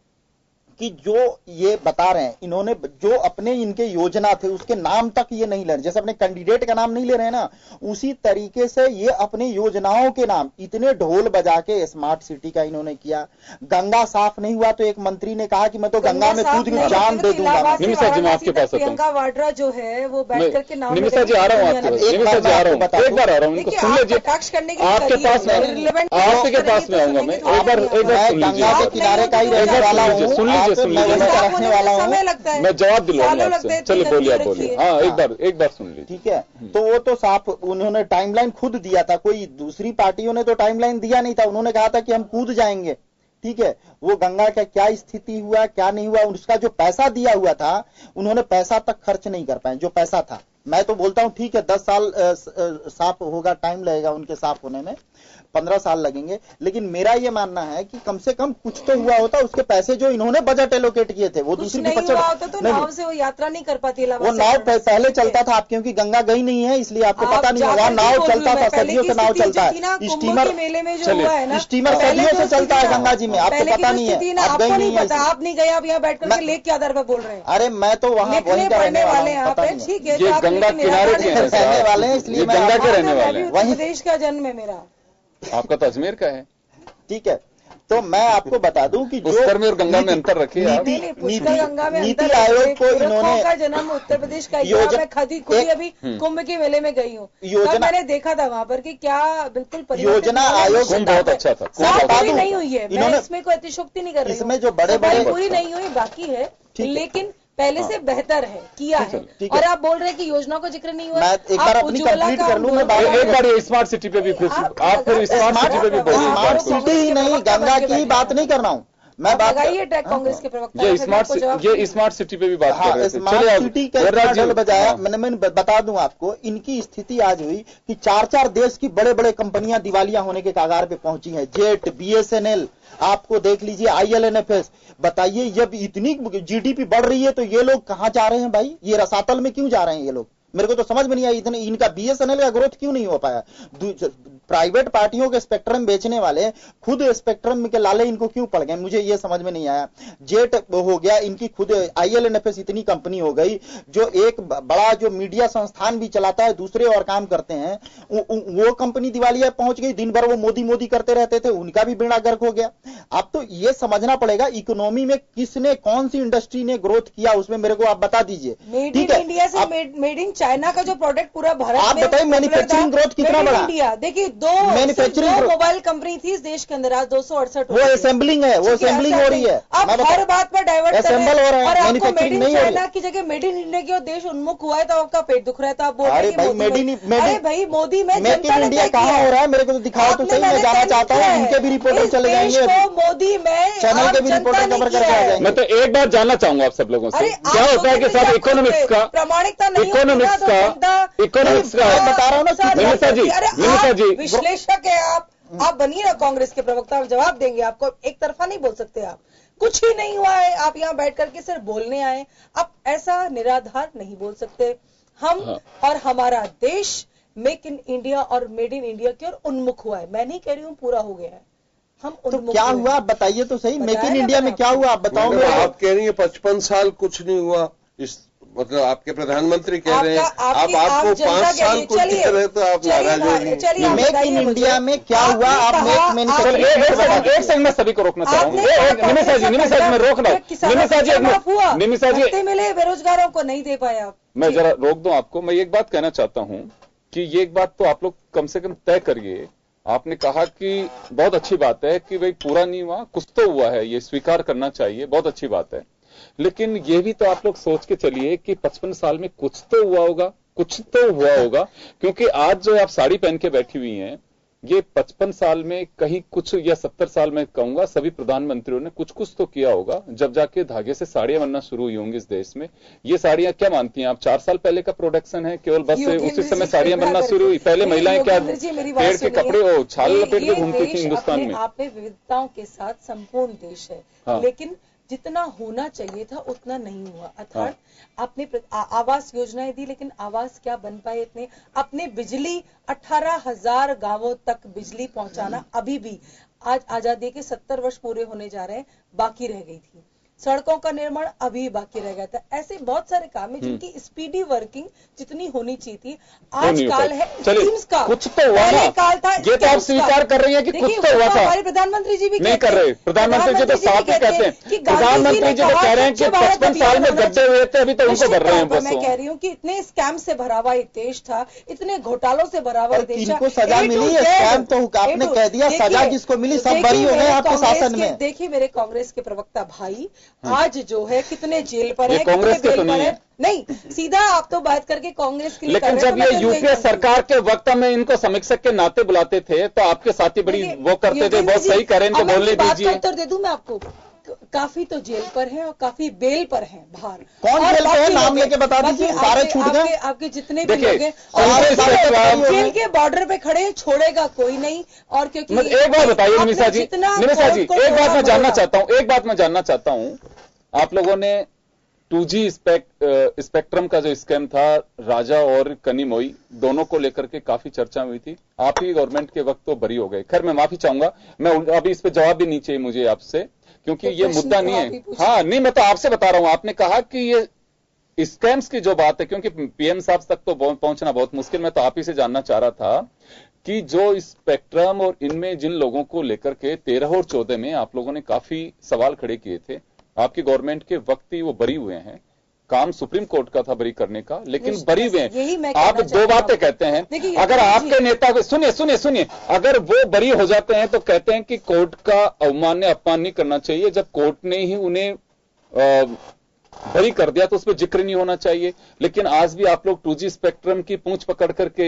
कि जो ये बता रहे हैं, इन्होंने जो अपने इनके योजना थे उसके नाम तक ये नहीं ले रहे, जैसे अपने कैंडिडेट का नाम नहीं ले रहे हैं ना, उसी तरीके से ये अपने योजनाओं के नाम इतने ढोल बजा के स्मार्ट सिटी का इन्होंने किया। गंगा साफ नहीं हुआ तो एक मंत्री ने कहा कि मैं तो गंगा में कूद के जान दे दूंगा। निमिषा जी, मैं आपके पास आता हूं। प्रियंका वाड्रा जो है वो बैठ करके नाम, निमिषा जी आ रहा हूं, आपके निमिषा जी आ रहा हूं, एक बार आ रहा हूं, उनको सुन लीजिए। आपके पास में आऊंगा मैं, एक बार गंगा के किनारे का ही रहने वाला हूं, सुन लीजिए रखने वाला हूं, मैं जवाब दिलवाऊंगा आपसे। चलिए बोलिए, आप बोलिए। हाँ, एक बार सुन लीजिए। ठीक है, तो वो तो साफ उन्होंने टाइमलाइन खुद दिया था, कोई दूसरी पार्टियों ने तो टाइमलाइन दिया नहीं था। उन्होंने कहा था कि हम कूद जाएंगे। ठीक है, वो गंगा का क्या स्थिति हुआ क्या नहीं हुआ, उसका जो पैसा दिया हुआ था उन्होंने पैसा तक खर्च नहीं कर पाए। जो पैसा था, मैं तो बोलता हूं ठीक है 10 साल साफ होगा, टाइम लगेगा उनके साफ होने में, 15 साल लगेंगे, लेकिन मेरा ये मानना है कि कम से कम कुछ तो हुआ होता। उसके पैसे जो इन्होंने बजट एलोकेट किए थे वो दूसरी नहीं हुआ होता तो नाव से वो यात्रा नहीं कर पाती। वो नाव पहले चलता था, आप क्योंकि गंगा गई नहीं है इसलिए आपको पता नहीं होगा। नाव चलता था, सदियों से नाव चलता है। स्टीमर मेले में जो हुआ है ना, स्टीमर सदियों से चलता है गंगा जी में, आपको पता नहीं है, आप गई नहीं है। आप नहीं गए, आप यहाँ बैठ करके लेक के आधार पर बोल रहे हैं। अरे मैं तो वहाँ वहीं का रहने वाले हैं, ठीक है, गंगा किनारे के रहने वाले हैं, इसलिए गंगा के रहने वाले हैं। वहीं देश का जन्म है मेरा, आपका तो अजमेर का है। ठीक है, तो मैं आपको बता दूं कि जो उत्तर में और गंगा में अंतर रखिए। नीति आयोग को इन्होंने का जन्म उत्तर प्रदेश का मैं खुद ही अभी कुंभ के मेले में गई हूँ, योजना मैंने देखा था वहाँ पर कि क्या बिल्कुल योजना आयोग बहुत अच्छा था। पूरी नहीं हुई है, मैं इसमें कोई अतिशोक्ति नहीं कर रही, इसमें जो बड़े पूरी नहीं हुई बाकी है, लेकिन पहले से बेहतर है, किया है। और आप बोल रहे हैं कि योजना का जिक्र नहीं हुआ। मैं एक बार अपनी कंप्लीट कर लूं, मैं एक बार ये स्मार्ट सिटी पे भी आप फिर स्मार्ट सिटी पे भी बोलिए। स्मार्ट सिटी ही नहीं, गंगा की बात नहीं कर रहा हूं मैं, बात कांग्रेस के प्रवक्ता ये स्मार्ट सिटी पे भी बात कर रहे थे। स्मार्ट सिटी का ढोल बजाया। मैं बता दूं आपको, इनकी स्थिति आज हुई कि 4 देश की बड़े बड़े कंपनियां दिवालिया होने के कगार पे पहुंची हैं। जेट, BSNL, आपको देख लीजिए, ILNFS। बताइए जब इतनी जीडीपी बढ़ रही है तो ये लोग कहां जा रहे हैं भाई? ये रसातल में क्यों जा रहे हैं ये लोग? मेरे को तो समझ में नहीं आई, इतने इनका BSNL का ग्रोथ क्यों नहीं हो पाया? प्राइवेट पार्टियों के स्पेक्ट्रम बेचने वाले खुद स्पेक्ट्रम के लाले इनको क्यों पड़ गए, मुझे ये समझ में नहीं आया। जेट हो गया, इनकी खुद ILNFS इतनी कंपनी हो गई जो एक बड़ा जो मीडिया संस्थान भी चलाता है, दूसरे और काम करते हैं, वो कंपनी दिवालिया पहुंच गई। दिन भर वो मोदी करते रहते थे, उनका भी बेड़ा गर्क हो गया। अब तो ये समझना पड़ेगा इकोनॉमी में किसने, कौन सी इंडस्ट्री ने ग्रोथ किया, उसमें मेरे को आप बता दीजिए। मेड इन इंडिया से मेड इन चाइना का जो प्रोडक्ट पूरा भारत आप बताइए मैन्युफैक्चरिंग ग्रोथ कितना बढ़ा? देखिए दो मोबाइल कंपनी थी इस देश के अंदर, आज 268। वो असेंबलिंग है, वो असेंबलिंग हो रही है। अब हर बात पर डाइवर्ट असेंबल हो रहा है, मैन्युफैक्चरिंग नहीं हो रही। चाइना की जगह मेड इन इंडिया की देश उन्मुख हुआ है तो आपका पेट दुख रहा है, तो आप बोल रहे हैं भाई मोदी में मेक इन इंडिया कहाँ हो रहा है? मेरे को तो दिखाओ तो सही, मैं जाना चाहता हूँ। इनके भी रिपोर्टर चले जाएंगे, मोदी में चैनल के भी रिपोर्टर कवर करके आ जाएंगे। मैं तो एक बार जानना चाहूंगा आप सब लोगों से, क्या होता है कि सब इकोनॉमिक्स का प्रामाणिकता नहीं, इकोनॉमिक्स का बता रहा हूँ ना। निमिषा जी विश्लेषक है आप बनिए ना कांग्रेस के प्रवक्ता, जवाब देंगे आपको। एक तरफा नहीं बोल सकते आप, कुछ ही नहीं हुआ है, आप यहाँ बैठ करके सिर्फ बोलने आए। आप ऐसा निराधार नहीं बोल सकते। हम और हमारा देश मेक इन इंडिया और मेड इन इंडिया की ओर उन्मुख हुआ है। मैं नहीं कह रही हूँ पूरा हो गया है, हम तो क्या हुआ आप बताइए तो सही। मेक इन इंडिया में क्या हुआ आप बताओ। आप कह रही है 55 साल कुछ नहीं हुआ, इस मतलब आपके प्रधानमंत्र कह रहे हैं आपको 5 साल कुछ नहीं रहे तो आप नाराज होंगे। मेक इन इंडिया में क्या हुआ? आप एक सेकंड में सभी को रोकना चाह रहा हूँ। निमिषा जी मैं रोक रहा हूँ। निमिषा जी मिले बेरोजगारों को नहीं दे पाया। मैं जरा रोक दूं आपको। मैं एक बात कहना चाहता हूँ कि ये एक बात तो आप लोग कम से कम तय करिए। आपने कहा कि बहुत अच्छी बात है कि भाई पूरा नहीं हुआ, कुछ तो हुआ है, ये स्वीकार करना चाहिए, बहुत अच्छी बात है। लेकिन ये भी तो आप लोग सोच के चलिए कि 55 साल में कुछ तो हुआ होगा, कुछ तो हुआ होगा। क्योंकि आज जो आप साड़ी पहन के बैठी हुई हैं, ये 55 साल में कहीं कुछ या 70 साल में कहूंगा सभी प्रधानमंत्रियों ने कुछ कुछ तो किया होगा, जब जाके धागे से साड़ियां बनना शुरू हुई होंगी इस देश में। ये साड़ियां क्या मानती हैं आप, 4 साल पहले का प्रोडक्शन है केवल, बस उसी समय साड़ियां बनना शुरू हुई। पहले महिलाएं क्या पेड़ के कपड़े छाल लपेट के घूमती थी हिंदुस्तान में। आप में विविधताओं के साथ संपूर्ण देश है, लेकिन जितना होना चाहिए था उतना नहीं हुआ। अर्थात आपने आवास योजनाएं दी, लेकिन आवास क्या बन पाए इतने। अपने बिजली 18,000 गांवों तक बिजली पहुंचाना अभी भी, आज आजादी के 70 वर्ष पूरे होने जा रहे हैं, बाकी रह गई थी। सड़कों का निर्माण अभी बाकी रह गया था। ऐसे बहुत सारे काम है जिनकी स्पीडी वर्किंग जितनी होनी चाहिए थी, आज काल है स्कीम्स का। कुछ तो हुआ ना, काल था, ये तो आप स्वीकार कर रही हैं कि कुछ तो हुआ था। हमारे प्रधानमंत्री जी भी नहीं कर रहे, प्रधानमंत्री जी तो साफ ही कहते हैं, प्रधानमंत्री जी तो कह रहे हैं कि 55 साल में गड्ढे हुए थे, अभी तो उनको भर रहे हैं। बस मैं कह रही हूँ कि इतने स्कैम से भरा हुआ एक देश था, इतने घोटालों से भरा हुआ देश था। इनको सजा मिली है, स्कैम तो आपने कह दिया, सजा जिसको मिली सब बरी हो गए आपके शासन में। देखिए मेरे कांग्रेस के प्रवक्ता भाई आज जो है कितने जेल पर है, कांग्रेस के तो नहीं है। नहीं, सीधा आप तो बात करके कांग्रेस के लिए। लेकिन जब ये यूपीए सरकार के वक्त में इनको समीक्षक के नाते बुलाते थे तो आपके साथी बड़ी वो करते थे, बहुत सही करें, इनको बोलने दीजिए। उत्तर दे दूं मैं आपको, काफी तो जेल पर हैं और काफी बेल पर हैं बाहर। कौन जेल पे है, नाम लेके बता दीजिए, सारे छूट गए। आपके जितने भी लोग हैं जेल के बॉर्डर पे खड़े, छोड़ेगा कोई नहीं। और क्योंकि एक बात बताइए निमिषा जी, एक बात मैं जानना चाहता हूं, आप लोगों ने 2G स्पेक्ट्रम का जो स्कैम था, राजा और कनिमोई दोनों को लेकर के काफी चर्चा हुई थी। आप ही गवर्नमेंट के वक्त तो बरी हो गए। खैर मैं माफी चाहूंगा, मैं अभी इस पे जवाब भी नहीं चाहिए मुझे आपसे, क्योंकि ये मुद्दा नहीं है। हाँ नहीं, मैं तो आपसे बता रहा हूं, आपने कहा कि ये स्कैम्स की जो बात है, क्योंकि पीएम साहब तक तो पहुंचना बहुत मुश्किल, मैं तो आप ही से जानना चाह रहा था कि जो स्पेक्ट्रम और इनमें जिन लोगों को लेकर के 13 और 14 में आप लोगों ने काफी सवाल खड़े किए थे, आपकी गवर्नमेंट के वक्त ही वो बरी हुए हैं। काम सुप्रीम कोर्ट का था बरी करने का, लेकिन बरी हुए हैं। आप दो बातें कहते हैं, अगर आपके नेता को सुनिए, अगर वो बरी हो जाते हैं तो कहते हैं कि कोर्ट का अवमान्य अपमान नहीं करना चाहिए। जब कोर्ट ने ही उन्हें बरी कर दिया तो उस पर जिक्र नहीं होना चाहिए। लेकिन आज भी आप लोग 2G स्पेक्ट्रम की पूंछ पकड़ करके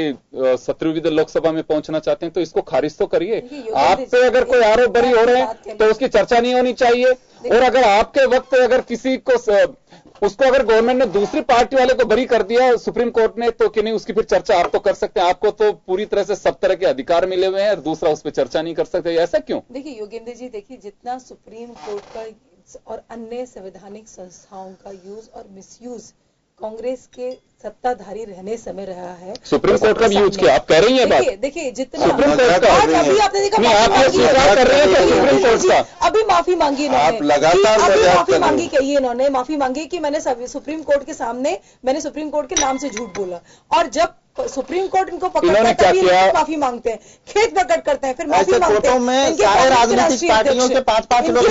17वीं विधान लोकसभा में पहुंचना चाहते हैं, तो इसको खारिज तो करिए। आप पे अगर कोई आरोप बरी हो रहे हैं तो उसकी चर्चा नहीं होनी चाहिए। और अगर आपके वक्त अगर किसी को उसको अगर गवर्नमेंट ने दूसरी पार्टी वाले को बरी कर दिया सुप्रीम कोर्ट ने, तो कि नहीं उसकी फिर चर्चा आप तो कर सकते हैं। आपको तो पूरी तरह से सब तरह के अधिकार मिले हुए हैं और दूसरा उस पर चर्चा नहीं कर सकते, ऐसा क्यों? देखिए योगेंद्र जी, देखिए जितना सुप्रीम कोर्ट का और अन्य संवैधानिक संस्थाओं का यूज और मिसयूज कांग्रेस के सत्ताधारी रहने समय रहा है, सुप्रीम कोर्ट का भी यूज किया। आप कह रही हैं बात? देखिए जितना सुप्रीम कोर्ट का अभी आपने देखा, आप ये स्वीकार कर रहे हैं सुप्रीम कोर्ट का, अभी माफी मांगी इन्होंने, लगातार माफी मांगी, कही इन्होंने माफी मांगी कि मैंने सुप्रीम कोर्ट के सामने मैंने सुप्रीम कोर्ट के नाम से झूठ बोला। और जब सुप्रीम कोर्ट इनको पकड़ता है तभी माफी मांगते हैं, खेत प्रकट करते हैं, फिर माफी मांगते हैं। में सारे राजनीतिक पार्टियों के 5-5 लोग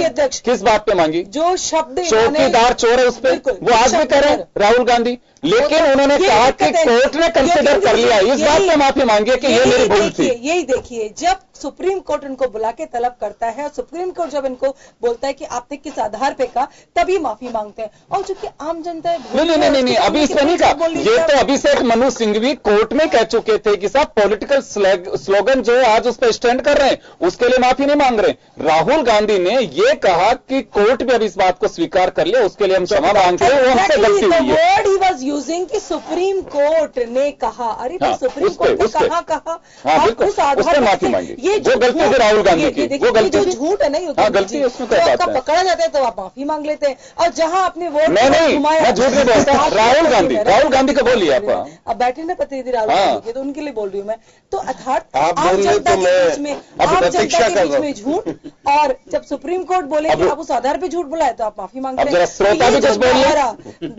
अध्यक्ष किस बात पे मांगी? जो शब्द चौकीदार चोर है उस पर वो आज भी कह रहे हैं राहुल गांधी, लेकिन उन्होंने कहा कि कोर्ट ने कंसिडर कर लिया, इस बात पे माफी मांगी कि ये मेरी भूल थी। यही देखिए, जब सुप्रीम कोर्ट इनको बुला के तलब करता है और सुप्रीम कोर्ट जब इनको बोलता है कि आपने किस आधार पे कहा, तभी माफी मांगते हैं। और चूंकि आम जनता नहीं, अभी इसमें नहीं कहा। ये तो अभिषेक मनु सिंघवी कोर्ट में कह चुके थे कि साहब पॉलिटिकल स्लोगन जो है आज उस पर स्टैंड कर रहे हैं, उसके लिए माफी नहीं मांग रहे। राहुल गांधी ने ये कहा कि कोर्ट भी अब इस बात को स्वीकार कर लिया, उसके लिए हम क्षमा मांगते हैं, वो हमसे गलती हुई है। वर्ड ही वाज यूजिंग कि सुप्रीम कोर्ट ने कहा, अरे तो सुप्रीम कोर्ट ने कहा उस पर माफी मांगी। वो गलती है राहुल गांधी की, वो गलती जो झूठ है ना, गलती है उसमें आपका पकड़ा जाता है तो आप माफी मांग लेते हैं। और जहां अपने वोट नहीं, मैं झूठ नहीं बोलता। राहुल गांधी को बोलिए आप। अब बैठे ना प्रतिनिधि राहुल गांधी के, तो उनके लिए बोल रही हूँ मैं। तो अर्थात आम जनता के बीच में झूठ, और जब सुप्रीम कोर्ट बोले कि आप उस आधार पे झूठ बोला है तो आप माफी मांग रहे हैं।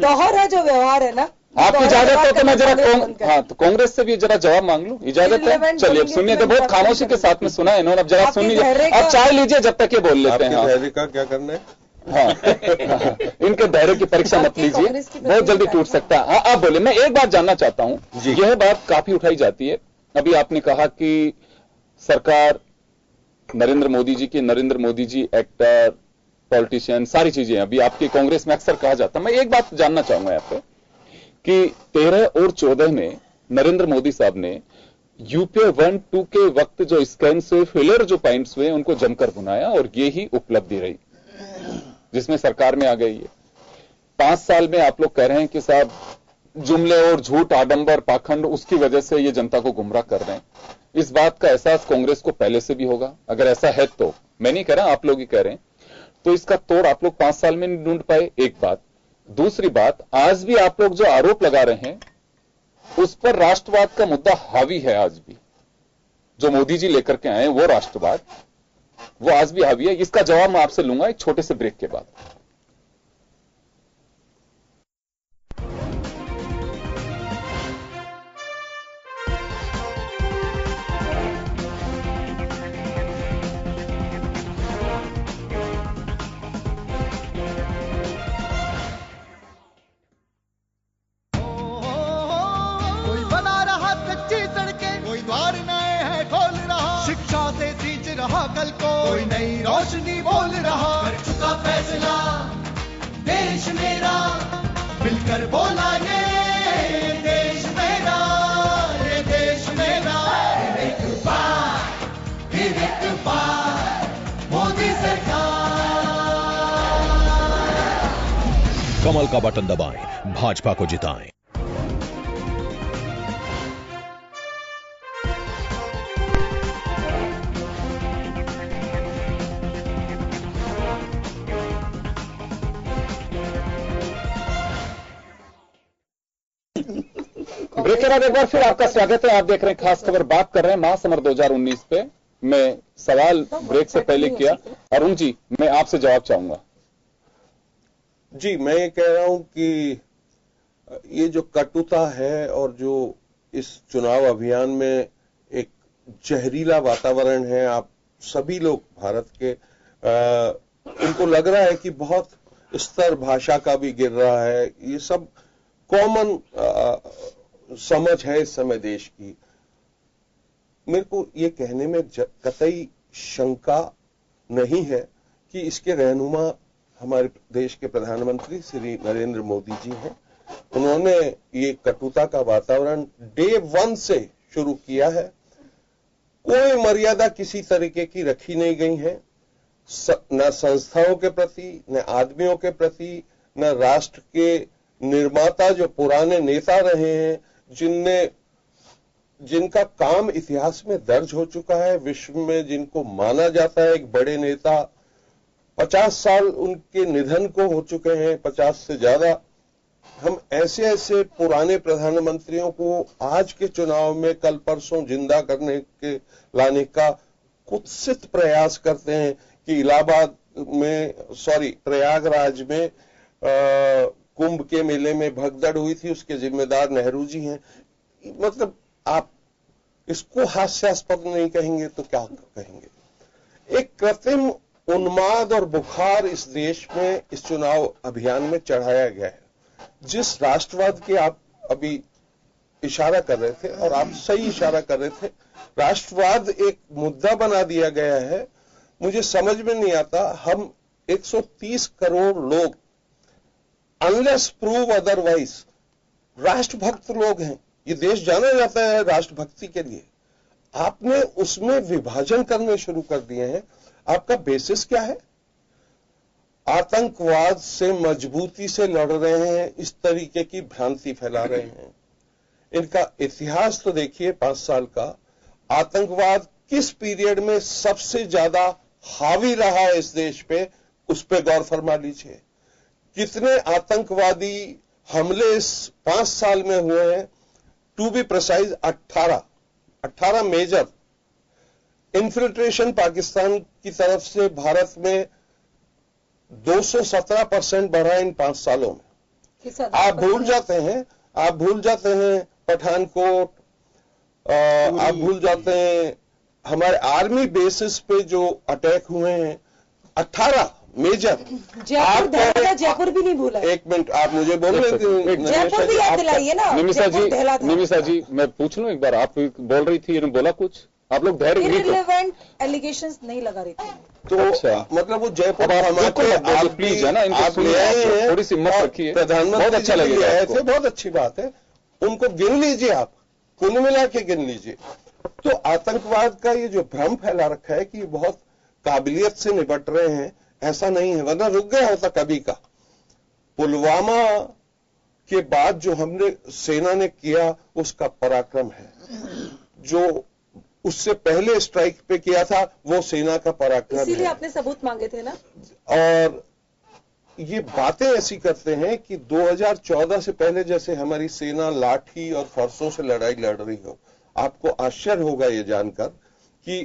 दोहरा जो व्यवहार है ना, आपकी इजाजत है तो मैं जरा तो कांग्रेस से भी जरा जवाब मांग लूं, इजाजत है? चलिए अब सुनिए, तो बहुत खामोशी के साथ में सुना है इन्होंने, अब जरा सुन लीजिए, अब चाय लीजिए जब तक ये बोल लेते हैं। धैर्य का क्या करना है? हाँ इनके धैर्य की परीक्षा मत लीजिए, बहुत जल्दी टूट सकता है। हाँ आप बोले। मैं एक बात जानना चाहता हूं, यह बात काफी उठाई जाती है। अभी आपने कहा कि सरकार नरेंद्र मोदी जी एक्टर, पॉलिटिशियन, सारी चीजें अभी आपकी कांग्रेस में अक्सर कहा जाता है। मैं एक बात जानना चाहूंगा आपसे कि 13 और 14 में नरेंद्र मोदी साहब ने यूपीए 1-2 के वक्त जो स्कैम से फेलियर जो पॉइंट्स हुए उनको जमकर बुनाया और ये ही उपलब्धि रही जिसमें सरकार में आ गई है। 5 साल में आप लोग कह रहे हैं कि साहब जुमले और झूठ, आडंबर, पाखंड, उसकी वजह से ये जनता को गुमराह कर रहे हैं। इस बात का एहसास कांग्रेस को पहले से भी होगा। अगर ऐसा है तो, मैं नहीं कह रहा, आप लोग ही कह रहे हैं, तो इसका तोड़ आप लोग 5 साल में नहीं ढूंढ पाए, एक बात। दूसरी बात, आज भी आप लोग जो आरोप लगा रहे हैं उस पर राष्ट्रवाद का मुद्दा हावी है। आज भी जो मोदी जी लेकर के आए वो राष्ट्रवाद, वो आज भी हावी है। इसका जवाब मैं आपसे लूंगा एक छोटे से ब्रेक के बाद। कोई बना रहा कच्ची सड़कें, कोई द्वार नए हैं खोल रहा, शिक्षा से सींच रहा कल को, कोई नई रोशनी बोल रहा। कर चुका फैसला देश मेरा, मिलकर बोला ये देश मेरा, ये देश मेरा। फिर एक बार मोदी सरकार। कमल का बटन दबाएं, भाजपा को जिताएं। ब्रेक के बाद एक बार फिर आपका स्वागत है। आप देख रहे हैं खास खबर, बात कर रहे हैं महासमर 2019 पे। मैं सवाल ब्रेक से पहले किया, अरुण जी मैं आपसे जवाब चाहूंगा। जी, मैं ये कह रहा हूं कि ये जो कटुता है और जो इस चुनाव अभियान में एक जहरीला वातावरण है, आप सभी लोग भारत के उनको लग रहा है कि बहुत स्तर भाषा का भी गिर रहा है। ये सब कॉमन समझ है इस समय देश की। मेरे को ये कहने में कतई शंका नहीं है कि इसके रहनुमा हमारे देश के प्रधानमंत्री श्री नरेंद्र मोदी जी हैं। उन्होंने ये कटुता का वातावरण डे 1 से शुरू किया है। कोई मर्यादा किसी तरीके की रखी नहीं गई है, न संस्थाओं के प्रति, न आदमियों के प्रति, न राष्ट्र के निर्माता जो पुराने नेता रहे हैं, जिनका काम इतिहास में दर्ज हो चुका है, विश्व में जिनको माना जाता है एक बड़े नेता। 50 साल उनके निधन को हो चुके हैं, 50 से ज्यादा। हम ऐसे पुराने प्रधानमंत्रियों को आज के चुनाव में कल परसों जिंदा करने के लाने का कुत्सित प्रयास करते हैं कि प्रयागराज में कुंभ के मेले में भगदड़ हुई थी, उसके जिम्मेदार नेहरू जी हैं। मतलब आप इसको हास्यास्पद नहीं कहेंगे तो क्या कहेंगे? एक कृत्रिम उन्माद और बुखार इस देश में इस चुनाव अभियान में चढ़ाया गया है। जिस राष्ट्रवाद के आप अभी इशारा कर रहे थे, और आप सही इशारा कर रहे थे, राष्ट्रवाद एक मुद्दा बना दिया गया है। मुझे समझ में नहीं आता, हम 130 करोड़ लोग अनलेस प्रूव अदरवाइज राष्ट्रभक्त लोग हैं। ये देश जाना जाता है राष्ट्रभक्ति के लिए। आपने उसमें विभाजन करने शुरू कर दिए हैं। आपका बेसिस क्या है? आतंकवाद से मजबूती से लड़ रहे हैं, इस तरीके की भ्रांति फैला रहे हैं। इनका इतिहास तो देखिए 5 साल का। आतंकवाद किस पीरियड में सबसे ज्यादा हावी रहा है इस देश पे, उस पे गौर फरमा लीजिए। कितने आतंकवादी हमले इस 5 साल में हुए हैं? To be precise 18 major infiltration Pakistan की तरफ से भारत में 217% बढ़ा इन 5 सालों में। आप भूल जाते हैं पठानकोट, आप भूल जाते हैं हमारे आर्मी बेसिस पे जो अटैक हुए हैं 18 मेजर। जयपुर भी नहीं भूला। एक मिनट, आप मुझे बोल रहे थे, जयपुर भी याद दिलाइए ना। निमिषा जी मैं पूछ लूं एक बार, आप बोल रही थी, बोला कुछ, आप लोग धैर्य इररिलेवेंट एलिगेशंस नहीं लगा रही थी। तो मतलब वो जयपुर आप प्लीज है ना, आप ले आए हैं, थोड़ी सी हिम्मत रखिए, प्रधानमंत्री बहुत अच्छा लगेगा। बहुत अच्छी बात है। उनको गिन लीजिए, आप कुल मिला के गिन लीजिए। तो आतंकवाद का ये जो भ्रम फैला रखा है कि बहुत काबिलियत से निपट रहे हैं, ऐसा नहीं है, वरना रुक गया होता कभी का। पुलवामा के बाद जो हमने सेना ने किया उसका पराक्रम है, जो उससे पहले स्ट्राइक पे किया था वो सेना का पराक्रम है। इसीलिए आपने सबूत मांगे थे ना। और ये बातें ऐसी करते हैं कि 2014 से पहले जैसे हमारी सेना लाठी और फरसों से लड़ाई लड़ रही हो। आपको आश्चर्य होगा ये जानकर कि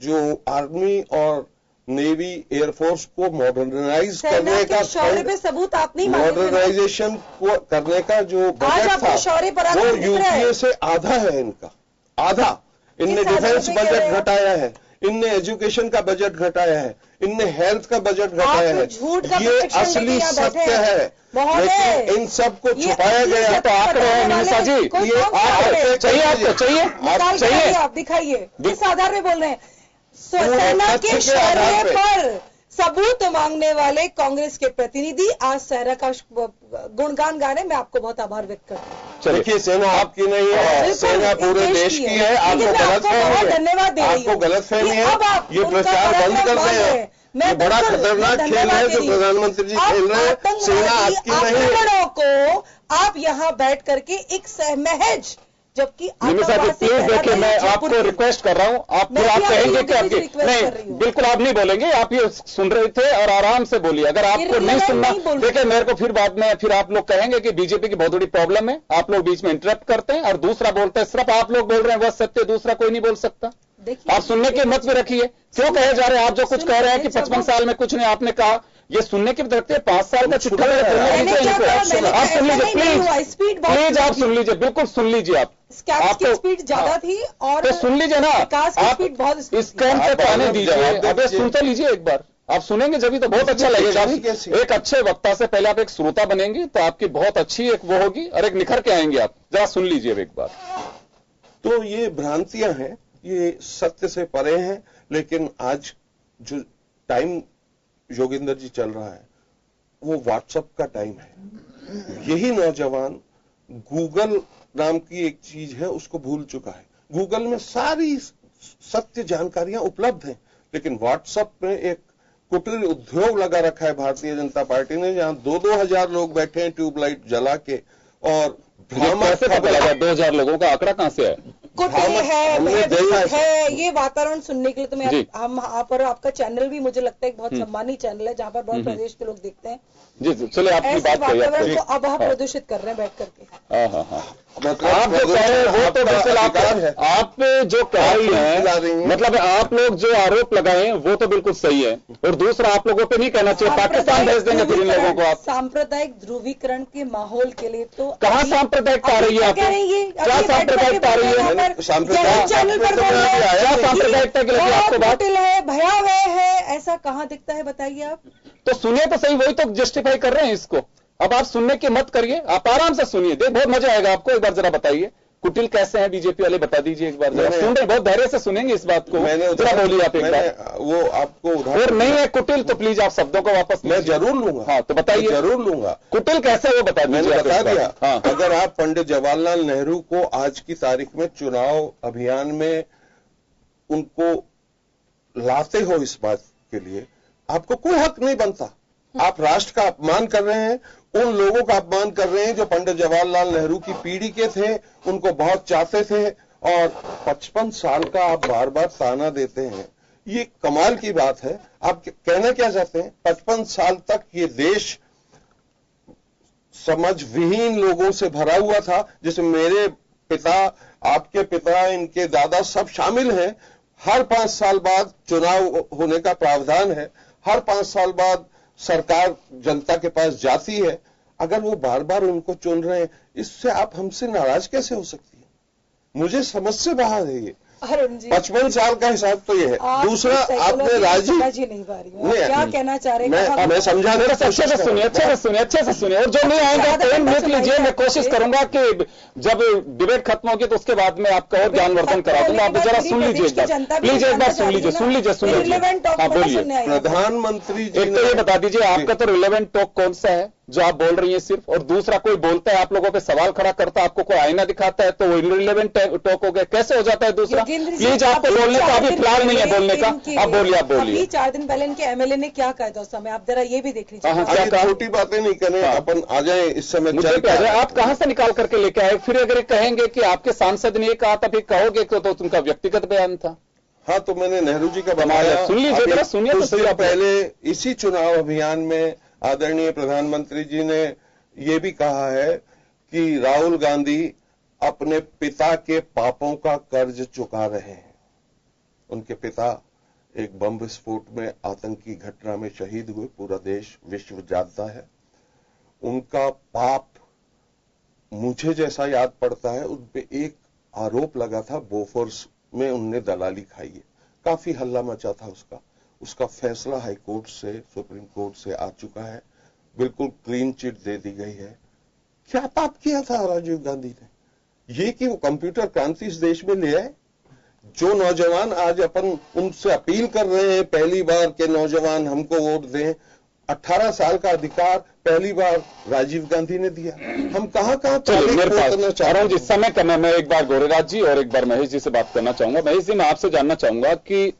जो आर्मी और नेवी एयरफोर्स को मॉडर्नाइज करने का शौर्य पे सबूत आप नहीं मांगे थे ना? मॉडर्नाइजेशन को करने का जो बजट था वो यूपीए से आधा है इनका, आधा। इनने डिफेंस बजट घटाया है, इनने एजुकेशन का बजट घटाया है, इनने हेल्थ का बजट घटाया है। ये असली सत्य है, लेकिन इन सब को छुपाया गया। तो आंकड़े हैं निमिषा जी, ये आंकड़े चाहिए, आपको चाहिए, आप दिखाइए किस आधार पे बोल रहे हैं? सेना के शौर्य पर सबूत मांगने वाले कांग्रेस के प्रतिनिधि आज सेना का गुणगान गा रहे हैं। मैं आपको बहुत आभार व्यक्त करता हूँ। देखिए, सेना आपकी नहीं है, सेना पूरे देश की है। आपको गलतफहमी है, धन्यवाद, आपको गलतफहमी है। ये प्रचार बंद कर दें। ये बड़ा खतरनाक खेल है जो प्रधानमंत्री जी खेल रहे हैं। सेना आपकी नहीं है। को आप यहाँ बैठ करके एक महज, जबकि निमिषा जी प्लीज देखिए, मैं आपको रिक्वेस्ट कर रहा हूँ, आप कहेंगे कि आपकी नहीं, बिल्कुल आप नहीं बोलेंगे, आप ये सुन रहे थे और आराम से बोलिए। अगर आपको नहीं सुनना, देखिए मेरे को फिर बाद में फिर आप लोग कहेंगे कि बीजेपी की बहुत बड़ी प्रॉब्लम है, आप लोग बीच में इंटरप्ट करते हैं और दूसरा बोलते हैं। सिर्फ आप लोग बोल रहे हैं वह सत्य, दूसरा कोई नहीं बोल सकता। आप सुनने की मत भी रखिए। क्यों कहे जा रहे हैं? आप जो कुछ कह रहे हैं कि 55 साल में कुछ नहीं, आपने कहा ये सुनने की रखते हैं। 5 साल का छुट्टा आप सुन लीजिए प्लीज, आप सुन लीजिए, बिल्कुल सुन लीजिए। आपकी स्पीड ज्यादा थी और तो सुन लीजिए ना, आप इस कैंप तक आने दीजिए। अबे सुनते लीजिए एक बार, आप सुनेंगे जब तो बहुत अच्छा लगेगा। एक अच्छे वक्ता से पहले आप एक श्रोता बनेंगे तो आपकी बहुत अच्छी एक वो होगी और एक निखर के आएंगे आप। जरा सुन लीजिए एक बार। तो ये भ्रांतियां हैं, ये सत्य से परे हैं। लेकिन आज जो टाइम योगेंद्र जी चल रहा है वो व्हाट्सएप का टाइम है। यही नौजवान गूगल नाम की एक चीज है उसको भूल चुका है। गूगल में सारी सत्य जानकारियां उपलब्ध हैं, व्हाट्सएप व्हाट्सएप में एक कुटिल उद्योग लगा रखा है भारतीय जनता पार्टी ने, जहां 2-2 हजार लोग बैठे हैं ट्यूबलाइट जला के। और कैसे पता लगा 2000 लोगों का आंकड़ा कहां से है? है ये वातावरण सुनने के लिए तो मैं हम आप और आपका चैनल भी मुझे लगता है एक बहुत सम्मानित चैनल है जहां पर बहुत प्रदेश के लोग देखते हैं। जी चलिए, आपकी बात वातावरण को अब आप प्रदूषित कर रहे हैं बैठ करके। आप जो कह रहे हैं वो तो बिल्कुल आप जो कह रही हैं, मतलब आप लोग जो आरोप लगाए हैं वो तो बिल्कुल सही है। और दूसरा, आप लोगों पे नहीं कहना चाहिए पाकिस्तान भेज देंगे फिर इन लोगों को आप। सांप्रदायिक ध्रुवीकरण के माहौल के लिए तो कहाँ सांप्रदायिकता आ रही है? क्या सांप्रदायिकता आ रही है? चैनल पर सांप्रदायिकता के लिए आपको बात है, भयावह है, ऐसा कहाँ दिखता है बताइए आप? तो सुनिए तो सही, वही तो जस्टिफाई कर रहे हैं इसको। अब आप सुनने की मत करिए, आप आराम से सुनिए, देख बहुत मजा आएगा आपको। एक बार जरा बताइए कुटिल कैसे हैं बीजेपी वाले, बता दीजिए एक बार। जरा सुन रहे, बहुत धैर्य से सुनेंगे इस बात को। जरा बोलिए आप एक बार। वो आपको और नहीं है कुटिल तो प्लीज आप शब्दों को वापस। मैं जरूर लूंगा। हाँ तो बताइए। जरूर लूंगा। कुटिल कैसे वो बता दीजिए। मैंने बता दिया। हाँ। अगर आप पंडित जवाहरलाल नेहरू को आज की तारीख में चुनाव अभियान में उनको लाते हो इस बात के लिए, आपको कोई हक नहीं बनता। आप राष्ट्र का अपमान कर रहे हैं, उन लोगों का अपमान कर रहे हैं जो पंडित जवाहरलाल नेहरू की पीढ़ी के थे, उनको बहुत चाहते थे। और 55 साल का आप बार बार ताना देते हैं, ये कमाल की बात है। आप कहना क्या चाहते हैं? 55 साल तक ये देश समझ विहीन लोगों से भरा हुआ था, जिसमें मेरे पिता, आपके पिता, इनके दादा सब शामिल हैं। हर 5 साल बाद चुनाव होने का प्रावधान है, हर 5 साल बाद सरकार जनता के पास जाती है। अगर वो बार बार उनको चुन रहे हैं, इससे आप हमसे नाराज कैसे हो सकती है? मुझे समझ से बाहर है ये। 55 साल का हिसाब तो ये है। दूसरा, आपने राजीव क्या कहना चाह रहे हैं? मैं समझा दे रहा। अच्छे से सुनिए, अच्छे से सुनिए। और जो नहीं आएंगे तो म्यूट लीजिए। मैं कोशिश करूंगा कि जब डिबेट खत्म होगी तो उसके बाद में आपका और ज्ञानवर्धन करा दूंगा। आप जरा सुन लीजिए एक बार, प्लीज एक बार सुन लीजिए। हाँ बोलिए, प्रधानमंत्री जी एक तो ये बता दीजिए आपका तो रिलेवेंट टॉक कौन सा है? जो आप बोल रही हैं सिर्फ, और दूसरा कोई बोलता है आप लोगों पे सवाल खड़ा करता है, आपको कोई आईना दिखाता है तो वो इररिलेवेंट टॉक हो गया, कैसे हो जाता है? दूसरा प्लीज आपको बोलने का अभी फिलहाल नहीं है बोलने का, आप बोलिए। 4 दिन पहले इनके एमएलए ने क्या कहा था उस समय, आप जरा ये भी देख लीजिए। छोटी बातें नहीं करें, अपन आ जाए इस समय मुझे क्या है, आप कहां से निकाल करके लेके आए? फिर अगर कहेंगे कि आपके सांसद ने ये कहा था, फिर कहोगे तो उनका व्यक्तिगत बयान था। हाँ, तो मैंने नेहरू जी का बताया, सुन लीजिए जरा, सुनिए तो सही। पहले इसी चुनाव अभियान में आदरणीय प्रधानमंत्री जी ने ये भी कहा है कि राहुल गांधी अपने पिता के पापों का कर्ज चुका रहे हैं। उनके पिता एक बम विस्फोट में आतंकी घटना में शहीद हुए, पूरा देश विश्व जानता है। उनका पाप मुझे जैसा याद पड़ता है, उन पे एक आरोप लगा था, बोफोर्स में उनने दलाली खाई है, काफी हल्ला मचा था उसका फैसला हाई कोर्ट से, सुप्रीम कोर्ट से आ चुका है, बिल्कुल क्लीन चिट दे दी गई है। क्या पाप किया था राजीव गांधी ने? ये कि वो कंप्यूटर क्रांति इस देश में ले आए। जो नौजवान आज अपन उनसे अपील कर रहे हैं पहली बार के नौजवान हमको वोट दें, 18 साल का अधिकार पहली बार राजीव गांधी ने दिया। हम कहां मेरे पास चाह रहा हूं, जिस समय का मैं एक बार गौरीराज जी और एक बार महेश जी से बात करना चाहूंगा। महेश जी, मैं आपसे जानना चाहूंगा कि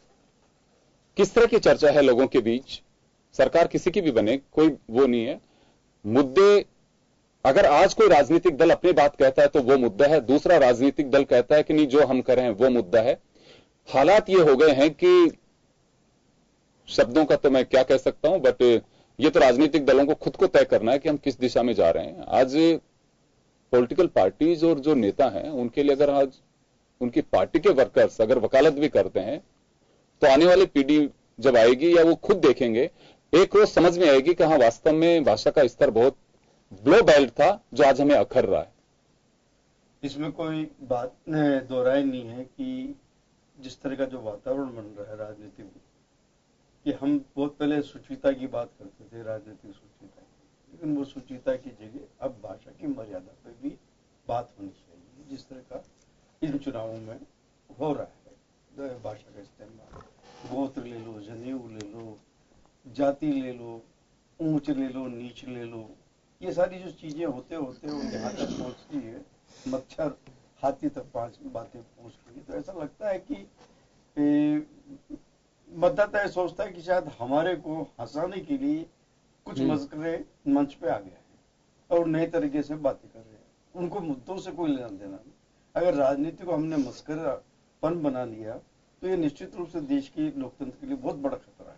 किस तरह की चर्चा है लोगों के बीच? सरकार किसी की भी बने, कोई वो नहीं है, मुद्दे अगर आज कोई राजनीतिक दल अपनी बात कहता है तो वो मुद्दा है, दूसरा राजनीतिक दल कहता है कि नहीं जो हम कर रहे हैं वो मुद्दा है। हालात ये हो गए हैं कि शब्दों का तो मैं क्या कह सकता हूं, बट ये तो राजनीतिक दलों को खुद को तय करना है कि हम किस दिशा में जा रहे हैं। आज पॉलिटिकल पार्टीज और जो नेता हैं उनके लिए अगर आज उनकी पार्टी के वर्कर्स अगर वकालत भी करते हैं तो आने वाली पीढ़ी जब आएगी या वो खुद देखेंगे, एक रोज समझ में आएगी कि हाँ वास्तव में भाषा का स्तर बहुत ब्लो बेल्ट था जो आज हमें अखर रहा है। इसमें कोई बात दोहराई नहीं है कि जिस तरह का जो वातावरण बन रहा है राजनीति में, कि हम बहुत पहले सुचिता की बात करते थे, राजनीतिक सुचिता, लेकिन वो सुचिता की जगह अब भाषा की मर्यादा पर भी बात होनी चाहिए। जिस तरह का इन चुनावों में हो रहा है, भाषा का इस्तेमाल, गोत्र ले लो, जनेऊ ले लो, जाति ले लो, ऊंच ले लो, नीच ले लो, ये सारी जो चीजें होते होते वो यहाँ तक पहुंचती है, मच्छर हाथी तक बातें पहुंच रही है। तो ऐसा लगता है कि मतदाता ये सोचता है कि शायद हमारे को हंसाने के लिए कुछ मस्करे मंच पे आ गए हैं और नए तरीके से बातें कर रहे हैं, उनको मुद्दों से कोई लेना देना नहीं। अगर राजनीति को हमने मस्करापन बना लिया तो ये निश्चित रूप से देश की लोकतंत्र के लिए बहुत बड़ा खतरा है।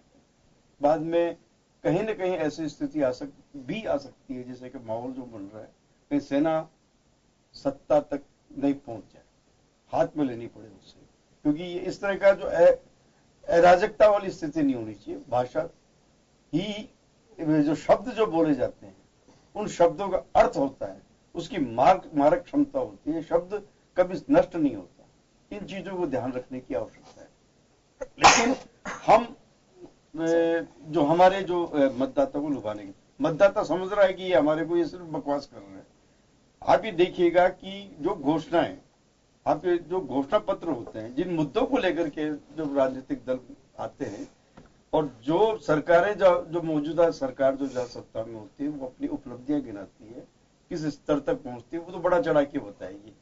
बाद में कहीं न कहीं ऐसी स्थिति आ सकती है जैसे कि माहौल जो बन रहा है, कहीं सेना सत्ता तक नहीं पहुंच जाए, हाथ में लेनी पड़े उससे, क्योंकि ये इस तरह का जो अराजकता वाली स्थिति नहीं होनी चाहिए। भाषा ही जो शब्द जो बोले जाते हैं उन शब्दों का अर्थ होता है, उसकी मारक क्षमता होती है, शब्द कभी नष्ट नहीं होता। इन चीजों को ध्यान रखने की आवश्यकता है। लेकिन हम जो हमारे जो मतदाता को लुभाने की, मतदाता समझ रहा है कि ये हमारे को ये सिर्फ बकवास कर रहे हैं। आप ये देखिएगा कि जो घोषणाएं, आपके जो घोषणा पत्र होते हैं, जिन मुद्दों को लेकर के जो राजनीतिक दल आते हैं और जो सरकारें जो मौजूदा सरकार जो जहां सत्ता में होती है वो अपनी उपलब्धियां गिनाती है, किस स्तर तक पहुंचती है, वो तो बड़ा चढ़ा के बताएगी।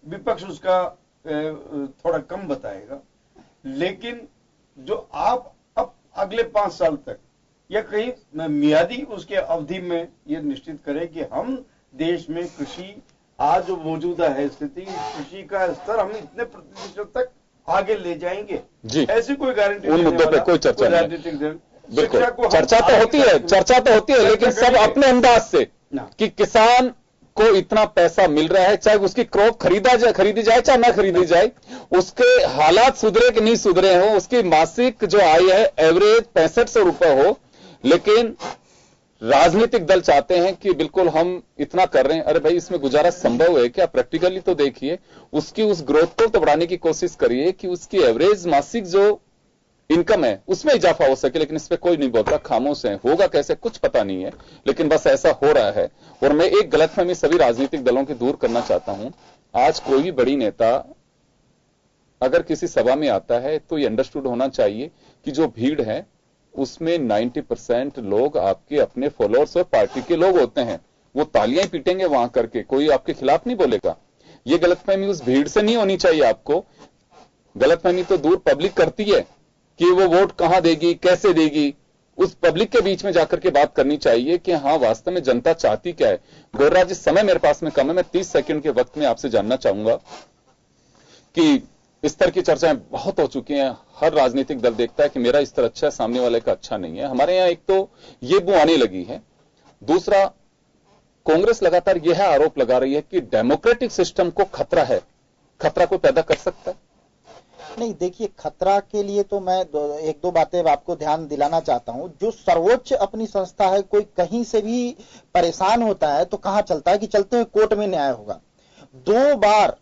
विपक्ष उसका थोड़ा कम बताएगा। लेकिन जो आप अब अगले 5 साल तक या कहीं मियादी उसके अवधि में ये निश्चित करें कि हम देश में कृषि आज जो मौजूदा है स्थिति, कृषि का स्तर हम इतने प्रतिशत तक आगे ले जाएंगे, ऐसी कोई गारंटी उन मुद्दों पे कोई चर्चा नहीं। बिल्कुल चर्चा तो होती है, लेकिन सब अपने अंदाज से कि किसान को इतना पैसा मिल रहा है, चाहे उसकी क्रॉप खरीदी जाए चाहे ना खरीदी जाए, उसके हालात सुधरे कि नहीं सुधरे हो, उसकी मासिक जो आय है एवरेज 6500 रुपए हो, लेकिन राजनीतिक दल चाहते हैं कि बिल्कुल हम इतना कर रहे हैं। अरे भाई, इसमें गुजारा संभव है क्या? प्रैक्टिकली तो देखिए, उसकी उस ग्रोथ को तो बढ़ाने की कोशिश करिए कि उसकी एवरेज मासिक जो इनकम है उसमें इजाफा हो सके, लेकिन इस पे कोई नहीं बोलता, खामोश है। होगा कैसे कुछ पता नहीं है, लेकिन बस ऐसा हो रहा है। और मैं एक गलतफहमी सभी राजनीतिक दलों की दूर करना चाहता हूं। आज कोई भी बड़ी नेता अगर किसी सभा में आता है तो ये अंडरस्टूड होना चाहिए कि जो भीड़ है उसमें 90% लोग आपके अपने फॉलोअर्स और पार्टी के लोग होते हैं। वो तालियां ही पीटेंगे वहां करके, कोई आपके खिलाफ नहीं बोलेगा। ये गलतफहमी उस भीड़ से नहीं होनी चाहिए। आपको गलतफहमी तो दूर पब्लिक करती है कि वो वोट कहां देगी, कैसे देगी। उस पब्लिक के बीच में जाकर के बात करनी चाहिए कि हां वास्तव में जनता चाहती क्या है। गौरराज जी, समय मेरे पास में कम है, मैं 30 सेकंड के वक्त में आपसे जानना चाहूंगा कि इस तरह की चर्चाएं बहुत हो चुकी हैं। हर राजनीतिक दल देखता है कि मेरा स्तर अच्छा है, सामने वाले का अच्छा नहीं है। हमारे यहां एक तो ये बू आने लगी है, दूसरा कांग्रेस लगातार यह आरोप लगा रही है कि डेमोक्रेटिक सिस्टम को खतरा है। खतरा को पैदा कर सकता है? नहीं, देखिए, खतरा के लिए तो मैं एक दो बातें आपको ध्यान दिलाना चाहता हूं। जो सर्वोच्च अपनी संस्था है, कोई कहीं से भी परेशान होता है तो कहां चलता है कि चलते हुए कोर्ट में न्याय होगा। 2 बार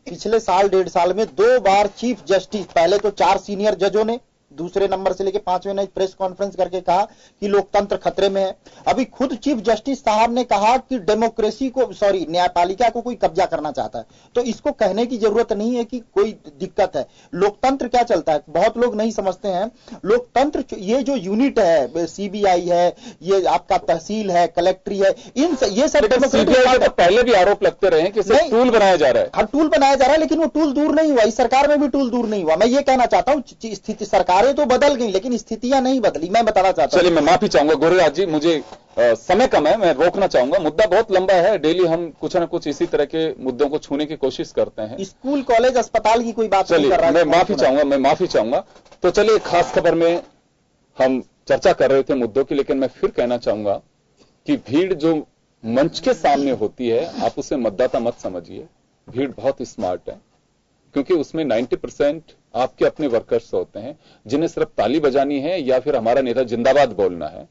पिछले साल 1.5 साल में 2 बार चीफ जस्टिस, पहले तो 4 सीनियर जजों ने, दूसरे नंबर से लेकर 5वें ने प्रेस कॉन्फ्रेंस करके कहा कि लोकतंत्र खतरे में है। अभी खुद चीफ जस्टिस साहब ने कहा कि डेमोक्रेसी को, न्यायपालिका को कोई कब्जा करना चाहता है। तो इसको कहने की जरूरत नहीं है कि कोई दिक्कत है। लोकतंत्र क्या चलता है, बहुत लोग नहीं समझते हैं। लोकतंत्र ये जो यूनिट है, सीबीआई है, ये आपका तहसील है, कलेक्ट्री है, ये सब डेमोक्रेटिक। तो पहले भी आरोप लगते रहे कि इसे टूल बनाया जा रहा है। हाँ, टूल बनाया जा रहा है, लेकिन वो टूल दूर नहीं हुआ। इस सरकार में भी टूल दूर नहीं हुआ। मैं ये कहना चाहता हूं, स्थिति सरकारें तो बदल गई लेकिन स्थितियां नहीं बदली। मैं बताना चाहता हूं। चलिए, मैं माफी चाहूंगा गुरुराज जी, मुझे समय कम है, मैं रोकना चाहूंगा। मुद्दा बहुत लंबा है, डेली हम कुछ ना कुछ इसी तरह के मुद्दों को छूने की कोशिश करते हैं। स्कूल, कॉलेज, अस्पताल की कोई बात नहीं कर रहा है। मैं माफी चाहूंगा। तो चलिए, खास खबर में हम चर्चा कर रहे थे मुद्दों की, लेकिन मैं फिर कहना चाहूंगा कि भीड़ जो मंच के सामने होती है, आप उसे मतदाता मत समझिए। भीड़ बहुत स्मार्ट है, क्योंकि उसमें 90% आपके अपने वर्कर्स होते हैं जिन्हें सिर्फ ताली बजानी है या फिर हमारा नेता जिंदाबाद बोलना है।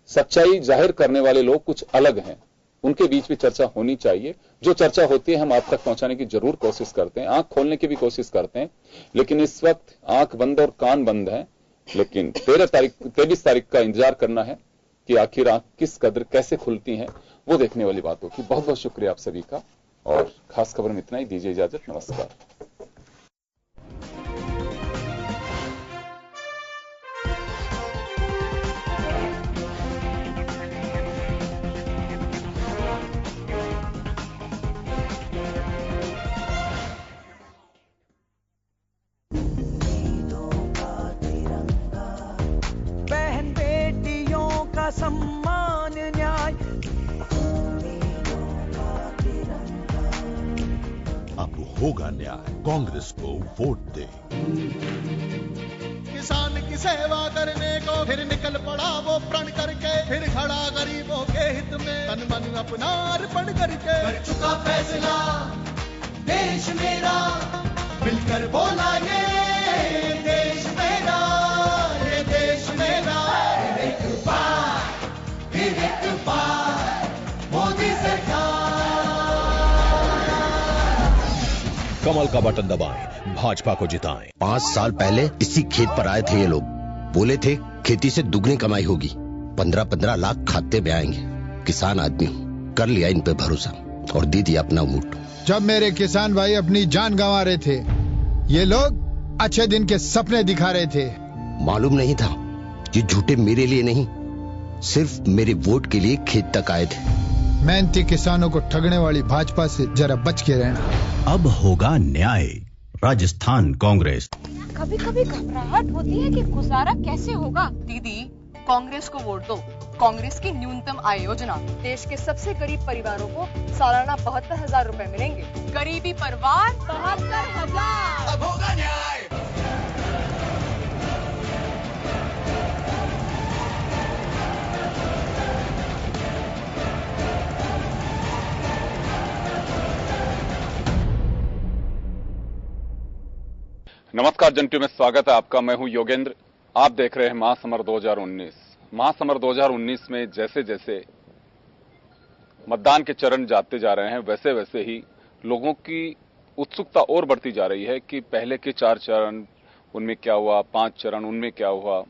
सच्चाई जाहिर करने वाले लोग कुछ अलग हैं, उनके बीच भी चर्चा होनी चाहिए। जो चर्चा होती है हम आप तक पहुंचाने की जरूर कोशिश करते हैं, आंख खोलने की भी कोशिश करते हैं। लेकिन इस वक्त आंख बंद और कान बंद है। लेकिन 23 तारीख का इंतजार करना है कि आखिर आंख किस कदर कैसे खुलती हैं, वो देखने वाली बात होगी। बहुत बहुत शुक्रिया आप सभी का, और खास खबर में इतना ही। दीजिए इजाजत, नमस्कार। बहन बेटियों का सम्मान, न्याय, अब होगा न्याय। कांग्रेस को वोट दे। किसान की सेवा करने को फिर निकल पड़ा वो प्रण करके, फिर खड़ा गरीबों के हित में तन मन अपना अर्पण करके। कर चुका फैसला देश मेरा, मिलकर बोला ये देश मेरा, ये देश मेरा। फिर एक बार मोदी सरकार। कमल का बटन दबाएं, भाजपा को जिताएं। 5 साल पहले इसी खेत पर आए थे ये लोग, बोले थे खेती से दुगनी कमाई होगी, 15-15 लाख खाते में आएंगे। किसान आदमी हूं, कर लिया इन पे भरोसा और दे दिया अपना वोट। जब मेरे किसान भाई अपनी जान गंवा रहे थे, ये लोग अच्छे दिन के सपने दिखा रहे थे। मालूम नहीं था ये झूठे मेरे लिए नहीं, सिर्फ मेरे वोट के लिए खेत तक आए थे। मेहनती किसानों को ठगने वाली भाजपा से जरा बच के रहना। अब होगा न्याय। राजस्थान कांग्रेस। कभी कभी घबराहट होती है कि गुजारा कैसे होगा। दीदी, कांग्रेस को वोट दो। कांग्रेस की न्यूनतम आय योजना, देश के सबसे गरीब परिवारों को सालाना 72,000 रुपए मिलेंगे। गरीबी परिवार 72,000। अब होगा न्याय। नमस्कार जंटू में स्वागत है आपका। मैं हूं योगेंद्र। आप देख रहे हैं महासमर 2019। महासमर 2019 में जैसे जैसे मतदान के चरण जाते जा रहे हैं, वैसे वैसे ही लोगों की उत्सुकता और बढ़ती जा रही है कि पहले के 4 चरण उनमें क्या हुआ, 5 चरण उनमें क्या हुआ,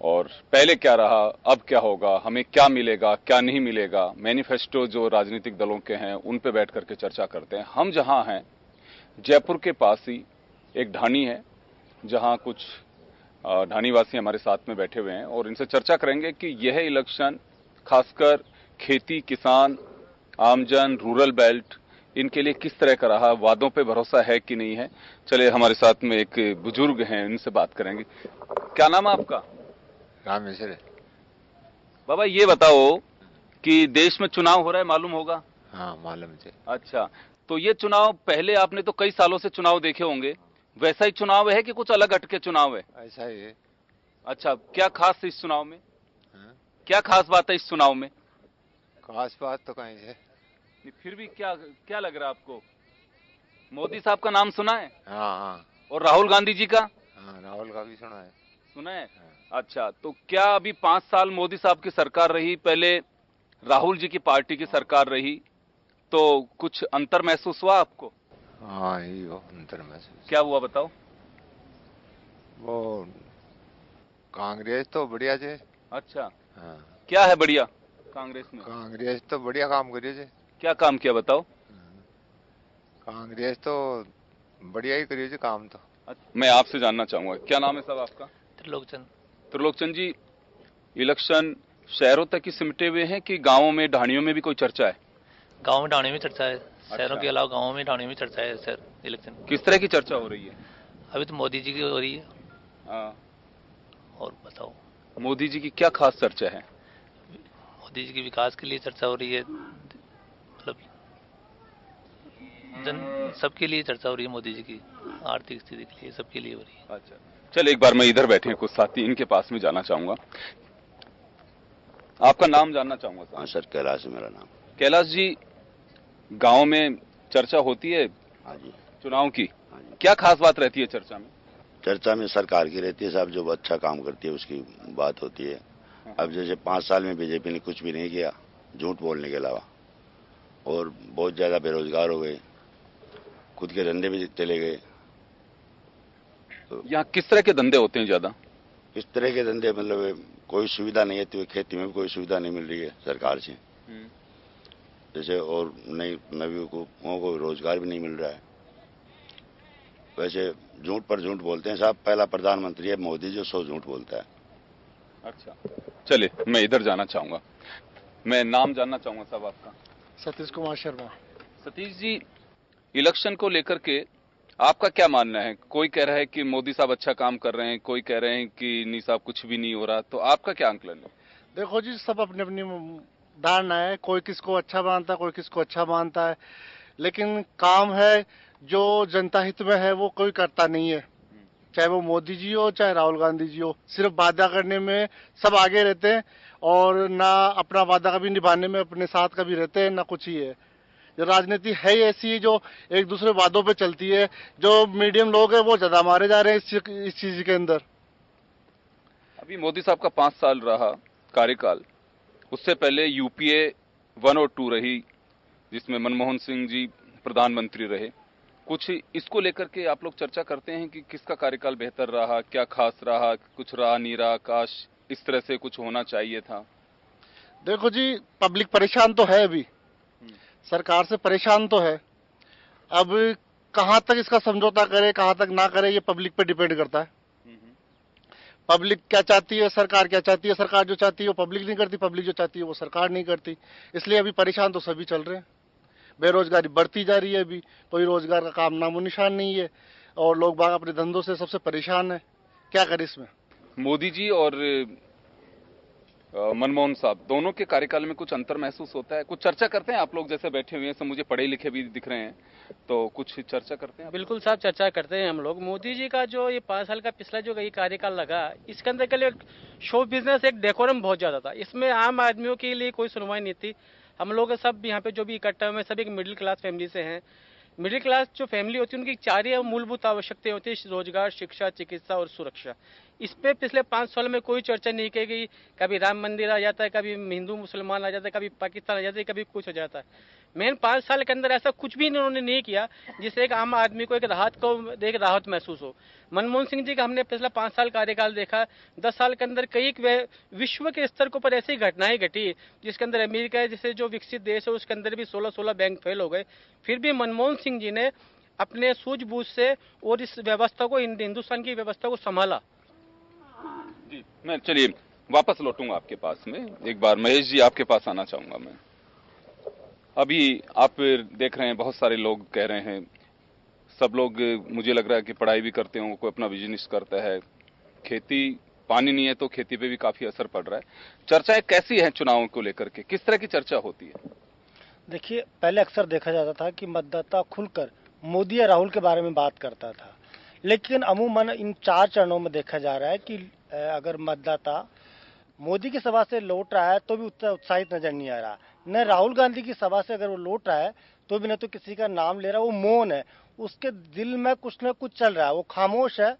और पहले क्या रहा, अब क्या होगा, हमें क्या मिलेगा, क्या नहीं मिलेगा। मैनिफेस्टो जो राजनीतिक दलों के हैं उन पे बैठ करके चर्चा करते हैं। हम जहां हैं, जयपुर के पास ही एक ढाणी है, जहां कुछ ढानीवासी हमारे साथ में बैठे हुए हैं और इनसे चर्चा करेंगे कि यह इलेक्शन खासकर खेती, किसान, आमजन, रूरल बेल्ट इनके लिए किस तरह का रहा, वादों पे भरोसा है कि नहीं है। चलिए हमारे साथ में एक बुजुर्ग हैं, इनसे बात करेंगे। क्या नाम है आपका? रामेश्वर। बाबा ये बताओ कि देश में चुनाव हो रहा है, मालूम होगा? हाँ मालूम है। अच्छा, तो ये चुनाव पहले आपने तो कई सालों से चुनाव देखे होंगे, वैसा ही चुनाव है कि कुछ अलग हटके चुनाव है? ऐसा ही है। अच्छा, क्या खास है इस चुनाव में? क्या खास बात है इस चुनाव में? खास बात तो कहीं है, फिर भी क्या लग रहा है आपको? मोदी साहब का नाम सुना है? हाँ। और राहुल गांधी जी का? हाँ, राहुल का भी सुना है। सुना है? अच्छा, तो क्या अभी 5 साल मोदी साहब की सरकार रही, पहले राहुल जी की पार्टी की सरकार रही, तो कुछ अंतर महसूस हुआ आपको? हाँ, ही वो अंतर महसूस। क्या हुआ बताओ? वो कांग्रेस तो बढ़िया है। अच्छा, हाँ। क्या है बढ़िया कांग्रेस में? कांग्रेस तो बढ़िया काम करिए थे। क्या काम किया बताओ? कांग्रेस तो बढ़िया ही करिए काम तो। मैं आपसे जानना चाहूंगा, क्या नाम है साहब आपका? त्रिलोकचंद। त्रिलोकचंद जी, इलेक्शन शहरों तक ही सिमटे हुए हैं कि गांवों में, ढाणियों में भी कोई चर्चा है? गांव में, ढाणियों में चर्चा है। शहरों अच्छा। के अलावा गांवों में, ढाणियों में चर्चा है सर इलेक्शन। किस तरह की चर्चा हो रही है? अभी तो मोदी जी की हो रही है। हाँ। और बताओ, मोदी जी की क्या खास चर्चा है? मोदी जी के विकास के लिए चर्चा हो रही है, मतलब सबके लिए चर्चा हो रही है। मोदी जी की आर्थिक स्थिति के लिए, सबके लिए हो रही है। अच्छा, चल एक बार मैं इधर बैठे हैं कुछ साथी, इनके पास में जाना चाहूंगा। आपका नाम जानना चाहूंगा सर। हाँ सर, कैलाश है मेरा नाम। कैलाश जी, गांव में चर्चा होती है? हाँ जी। चुनाव की? हाँ जी। क्या खास बात रहती है चर्चा में? चर्चा में सरकार की रहती है साहब, जो अच्छा काम करती है उसकी बात होती है। अब जैसे 5 साल में बीजेपी ने कुछ भी नहीं किया, झूठ बोलने के अलावा, और बहुत ज्यादा बेरोजगार हो गए, खुद के धंधे भी चले गए। तो यहाँ किस तरह के धंधे होते हैं ज्यादा? इस तरह के धंधे, मतलब कोई सुविधा नहीं है, तो खेती में भी कोई सुविधा नहीं मिल रही है सरकार से जैसे, और नई नवयुवकों को रोजगार भी नहीं मिल रहा है। वैसे झूठ पर झूठ बोलते हैं साहब, पहला प्रधानमंत्री है मोदी जो 100 झूठ बोलता है। अच्छा, चलिए मैं इधर जाना चाहूंगा, मैं नाम जानना चाहूंगा साहब आपका। सतीश कुमार शर्मा। सतीश जी, इलेक्शन को लेकर के आपका क्या मानना है? कोई कह रहा है कि मोदी साहब अच्छा काम कर रहे हैं, कोई कह रहे हैं कि नहीं साहब कुछ भी नहीं हो रहा, तो आपका क्या आंकलन है? देखो जी, सब अपनी अपनी धारणा है, कोई किसको अच्छा मानता है, कोई किसको अच्छा मानता है, लेकिन काम है जो जनता हित में है वो कोई करता नहीं है। चाहे वो मोदी जी हो, चाहे राहुल गांधी जी हो, सिर्फ वादा करने में सब आगे रहते हैं और ना अपना वादा कभी निभाने में अपने साथ कभी रहते हैं, ना कुछ ही है। जो राजनीति है ऐसी है जो एक दूसरे वादों पे चलती है। जो मीडियम लोग हैं वो ज्यादा मारे जा रहे हैं इस चीज के अंदर। अभी मोदी साहब का 5 साल रहा कार्यकाल, उससे पहले यूपीए 1 और 2 रही, जिसमें मनमोहन सिंह जी प्रधानमंत्री रहे। कुछ इसको लेकर के आप लोग चर्चा करते हैं कि किसका कार्यकाल बेहतर रहा, क्या खास रहा, कुछ रहा नहीं रहा, काश इस तरह से कुछ होना चाहिए था? देखो जी, पब्लिक परेशान तो है, अभी सरकार से परेशान तो है। अब कहां तक इसका समझौता करे, कहां तक ना करे, ये पब्लिक पे डिपेंड करता है। पब्लिक क्या चाहती है, सरकार क्या चाहती है। सरकार जो चाहती है वो पब्लिक नहीं करती, पब्लिक जो चाहती है वो सरकार नहीं करती। इसलिए अभी परेशान तो सभी चल रहे हैं। बेरोजगारी बढ़ती जा रही है, अभी कोई रोजगार का काम नामो निशान नहीं है और लोग बाग अपने धंधों से सबसे परेशान है। क्या करें इसमें? मोदी जी और मनमोहन साहब दोनों के कार्यकाल में कुछ अंतर महसूस होता है? कुछ चर्चा करते हैं आप लोग, जैसे बैठे हुए हैं सब मुझे पढ़े लिखे भी दिख रहे हैं, तो कुछ चर्चा करते हैं? बिल्कुल साहब, चर्चा करते हैं हम लोग। मोदी जी का जो ये 5 साल का पिछला जो ये कार्यकाल लगा, इसके अंदर के लिए शो बिजनेस, एक डेकोरम बहुत ज्यादा था। इसमें आम आदमियों के लिए कोई सुनवाई नहीं थी। हम लोग सब यहाँ पे जो भी इकट्ठा हुए सब एक मिडिल क्लास फैमिली से हैं। मिडिल क्लास जो फैमिली होती है उनकी 4 मूलभूत आवश्यकताएं होती है, रोजगार, शिक्षा, चिकित्सा और सुरक्षा। इस पे पिछले 5 साल में कोई चर्चा नहीं की गई। कभी राम मंदिर आ जाता है, कभी हिंदू मुसलमान आ जाता है, कभी पाकिस्तान आ जाता है, कभी कुछ हो जाता है। मेन 5 साल के अंदर ऐसा कुछ भी इन्होंने नहीं किया जिससे एक आम आदमी को एक राहत महसूस हो। मनमोहन सिंह जी का हमने पिछला 5 साल कार्यकाल देखा। 10 साल के अंदर कई विश्व के स्तर के ऊपर ऐसी घटनाएं घटी जिसके अंदर अमेरिका जैसे जो विकसित देश है उसके अंदर भी 16 बैंक फेल हो गए। फिर भी मनमोहन सिंह जी ने अपने सूझबूझ से और इस व्यवस्था को, हिंदुस्तान की व्यवस्था को संभाला जी, मैं चलिए वापस लौटूंगा आपके पास में। एक बार महेश जी आपके पास आना चाहूंगा मैं। अभी आप देख रहे हैं बहुत सारे लोग कह रहे हैं, सब लोग मुझे लग रहा है कि पढ़ाई भी करते होंगे, कोई अपना बिजनेस करता है, खेती पानी नहीं है तो खेती पे भी काफी असर पड़ रहा है। चर्चाएं कैसी हैं चुनावों को लेकर के, किस तरह की चर्चा होती है? देखिए, पहले अक्सर देखा जाता था कि मतदाता खुलकर मोदी या राहुल के बारे में बात करता था, लेकिन अमूमन इन 4 चरणों में देखा जा रहा है कि अगर मतदाता मोदी की सभा से लौट रहा है तो भी उतना उत्साहित नजर नहीं आ रहा, न राहुल गांधी की सभा से अगर वो लौट रहा है तो भी न तो किसी का नाम ले रहा है, वो मौन है, उसके दिल में कुछ न कुछ चल रहा है, वो खामोश है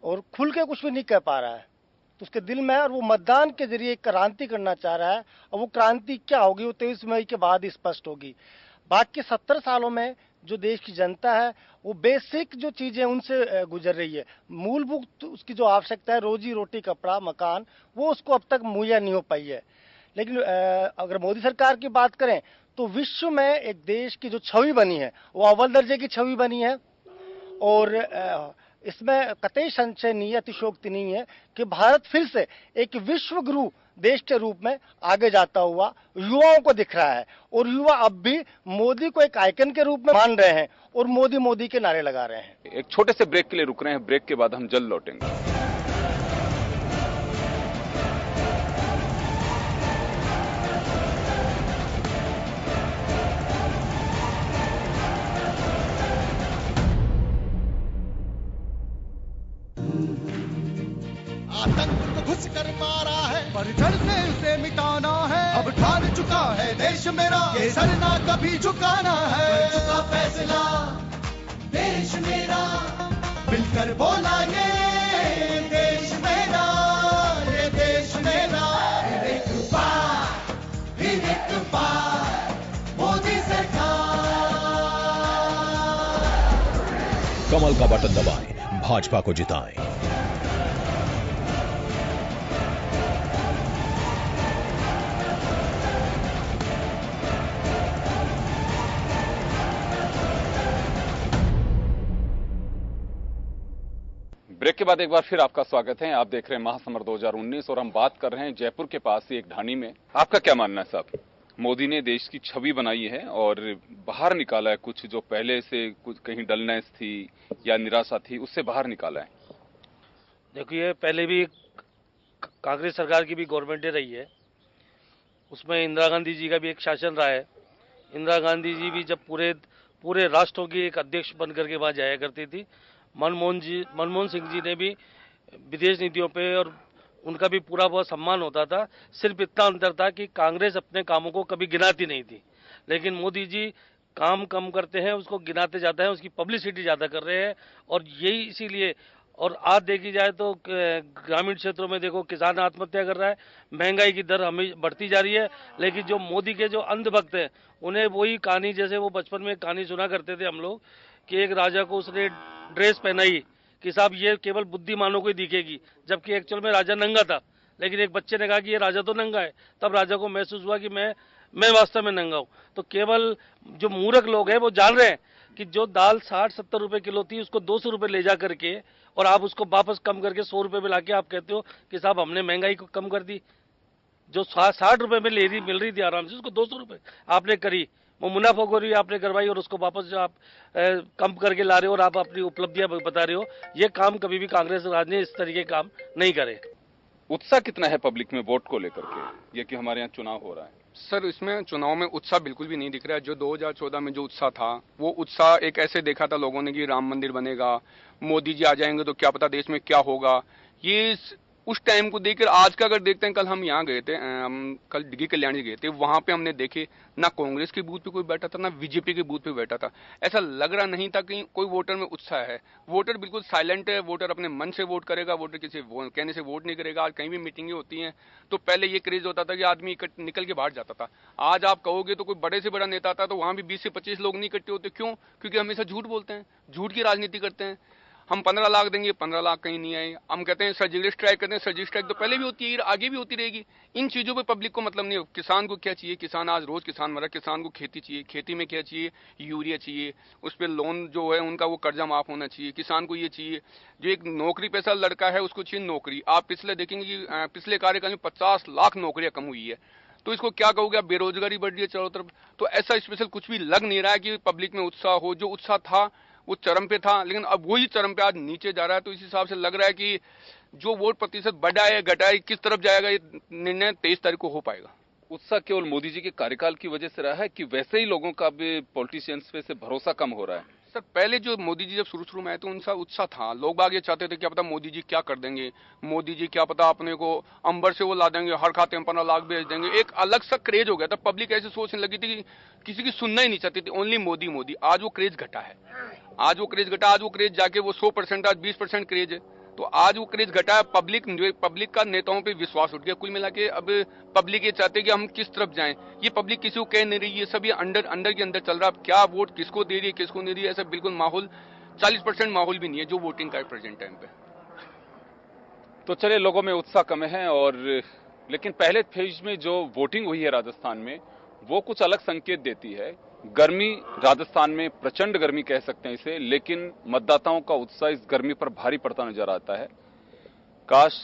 और खुल के कुछ भी नहीं कह पा रहा है। तो उसके दिल में है और वो मतदान के जरिए क्रांति करना चाह रहा है, और वो क्रांति क्या होगी वो 23 मई के बाद ही स्पष्ट होगी। बाकी 70 सालों में जो देश की जनता है वो बेसिक जो चीजें उनसे गुजर रही है, मूलभूत उसकी जो आवश्यकता है, रोजी रोटी कपड़ा मकान, वो उसको अब तक मुहैया नहीं हो पाई है। लेकिन अगर मोदी सरकार की बात करें तो विश्व में एक देश की जो छवि बनी है वो अव्वल दर्जे की छवि बनी है, और इसमें कतई संशय नहीं है, अतिशयोक्ति नहीं है कि भारत फिर से एक विश्व गुरु देश के रूप में आगे जाता हुआ युवाओं को दिख रहा है, और युवा अब भी मोदी को एक आइकन के रूप में मान रहे हैं और मोदी मोदी के नारे लगा रहे हैं। एक छोटे से ब्रेक के लिए रुक रहे हैं, ब्रेक के बाद हम जल्द लौटेंगे। आतंक को घुस कर मारा है, पर जड़ से उसे मिटाना है। अब ठान चुका है देश मेरा, ये सर ना कभी झुकाना है। कर चुका फैसला देश मेरा, मिलकर बोला ये देश मेरा, ये देश मेरा। फिर एक बार मोदी सरकार। कमल का बटन दबाएं, भाजपा को जिताएं। ब्रेक के बाद एक बार फिर आपका स्वागत है। आप देख रहे हैं महासमर 2019 और हम बात कर रहे हैं जयपुर के पास ही एक ढाणी में। आपका क्या मानना है साहब? मोदी ने देश की छवि बनाई है और बाहर निकाला है कुछ जो पहले से कुछ कहीं डलनेस थी या निराशा थी, उससे बाहर निकाला है। देखिए, पहले भी कांग्रेस सरकार की भी गवर्नमेंट रही है, उसमें इंदिरा गांधी जी का भी एक शासन रहा है। इंदिरा गांधी जी भी जब पूरे राष्ट्रों की एक अध्यक्ष बन करके वहां जाया करती थी। मनमोहन सिंह जी ने भी विदेश नीतियों पे और उनका भी पूरा बहुत सम्मान होता था। सिर्फ इतना अंतर था कि कांग्रेस अपने कामों को कभी गिनाती नहीं थी, लेकिन मोदी जी काम कम करते हैं, उसको गिनाते जाता है, उसकी पब्लिसिटी ज्यादा कर रहे हैं। और यही इसीलिए, और आज देखी जाए तो ग्रामीण क्षेत्रों में देखो किसान आत्महत्या कर रहा है, महंगाई की दर हमें बढ़ती जा रही है। लेकिन जो मोदी के जो अंधभक्त हैं उन्हें वही कहानी, जैसे वो बचपन में कहानी सुना करते थे हम लोग कि एक राजा को उसने ड्रेस पहनाई कि साहब ये केवल बुद्धिमानों को ही दिखेगी, जबकि एक्चुअल में राजा नंगा था। लेकिन एक बच्चे ने कहा कि ये राजा तो नंगा है, तब राजा को महसूस हुआ कि मैं वास्तव में नंगा हूं। तो केवल जो मूर्ख लोग हैं वो जान रहे हैं कि जो दाल 60-70 रुपए किलो थी उसको 200 रुपए ले जा करके और आप उसको वापस कम करके 100 रुपए में लाके आप कहते हो कि साहब हमने महंगाई को कम कर दी। जो 60 रुपए में मिल रही थी आराम से, उसको 200 रुपए आपने करी, वो मुनाफाखोरी आपने करवाई और उसको वापस जो आप कम करके ला रहे हो और आप अपनी उपलब्धियां बता रहे हो। ये काम कभी भी कांग्रेस राज ने इस तरीके काम नहीं करे। उत्साह कितना है पब्लिक में वोट को लेकर के, ये कि हमारे यहाँ चुनाव हो रहा है? सर, इसमें चुनाव में उत्साह बिल्कुल भी नहीं दिख रहा है। जो 2014 में जो उत्साह था, वो उत्साह एक ऐसे देखा था लोगों ने कि राम मंदिर बनेगा, मोदी जी आ जाएंगे तो क्या पता देश में क्या होगा। ये उस टाइम को देखकर आज का अगर देखते हैं, कल हम यहाँ गए थे, हम कल डिग्गी कल्याणी गए थे, वहां पे हमने देखे ना कांग्रेस के बूथ पे कोई बैठा था ना बीजेपी के बूथ पे बैठा था। ऐसा लग रहा नहीं था कि कोई वोटर में उत्साह है। वोटर बिल्कुल साइलेंट है, वोटर अपने मन से वोट करेगा, वोटर किसी कहने से वोट नहीं करेगा। आज कहीं भी मीटिंगें होती हैं तो पहले ये क्रेज होता था कि आदमी निकल के बाहर जाता था। आज आप कहोगे तो कोई बड़े से बड़ा नेता आता तो वहां भी 20 से 25 लोग नहीं इकट्ठे होते। क्यों? क्योंकि हमेशा झूठ बोलते हैं, झूठ की राजनीति करते हैं। हम 15 लाख देंगे, 15 लाख कहीं नहीं आए। हम कहते हैं सर्जिकल स्ट्राइक करते हैं, सर्जिकल स्ट्राइक तो पहले भी होती है, आगे भी होती रहेगी। इन चीजों पे पब्लिक को मतलब नहीं है। किसान को क्या चाहिए? किसान आज रोज किसान मरा, किसान को खेती चाहिए। खेती में क्या चाहिए? यूरिया चाहिए, उस पर लोन जो है उनका वो कर्जा माफ होना चाहिए। किसान को ये चाहिए, जो एक नौकरी पेशा लड़का है उसको चाहिए नौकरी। आप पिछले देखेंगे कि पिछले कार्यकाल में 50 लाख नौकरियां कम हुई है। तो इसको क्या कहोगे आप? बेरोजगारी बढ़ रही है चारों तरफ। तो ऐसा स्पेशल कुछ भी लग नहीं रहा है कि पब्लिक में उत्साह हो। जो उत्साह था वो चरम पे था, लेकिन अब वही चरम पे आज नीचे जा रहा है। तो इस हिसाब से लग रहा है कि जो वोट प्रतिशत बढ़ा है घटा है, किस तरफ जाएगा, ये निर्णय 23 तारीख को हो पाएगा। उत्साह केवल मोदी जी के कार्यकाल की वजह से रहा है कि वैसे ही लोगों का भी पॉलिटिशियंस पे से भरोसा कम हो रहा है? सर पहले जो मोदी जी जब शुरू में आए तो उनका उत्साह था, लोग बाग ये चाहते थे क्या पता मोदी जी क्या कर देंगे, मोदी जी क्या पता अपने को अंबर से वो ला देंगे, हर खाते में 15 लाख भेज देंगे। एक अलग सा क्रेज हो गया था, पब्लिक ऐसे सोचने लगी थी कि किसी की सुनना ही नहीं चाहती थी, ओनली मोदी मोदी। आज वो क्रेज घटा है, आज वो क्रेज जाके वो 100% आज 20% क्रेज है। तो आज वो क्रेज घटा है, पब्लिक का नेताओं पे विश्वास उठ गया। कुल मिला के अब पब्लिक ये चाहते हैं कि हम किस तरफ जाएं। ये पब्लिक किसी को कह नहीं रही, ये सब ये अंडर के अंदर चल रहा है। अब क्या वोट किसको दे रही है किसको नहीं दे रही है, ऐसा बिल्कुल माहौल 40% माहौल भी नहीं है जो वोटिंग का है प्रेजेंट टाइम पे। तो चलिए, लोगों में उत्साह कम है, और लेकिन पहले फेज में जो वोटिंग हुई है राजस्थान में वो कुछ अलग संकेत देती है। गर्मी राजस्थान में, प्रचंड गर्मी कह सकते हैं इसे, लेकिन मतदाताओं का उत्साह इस गर्मी पर भारी पड़ता नजर आता है। काश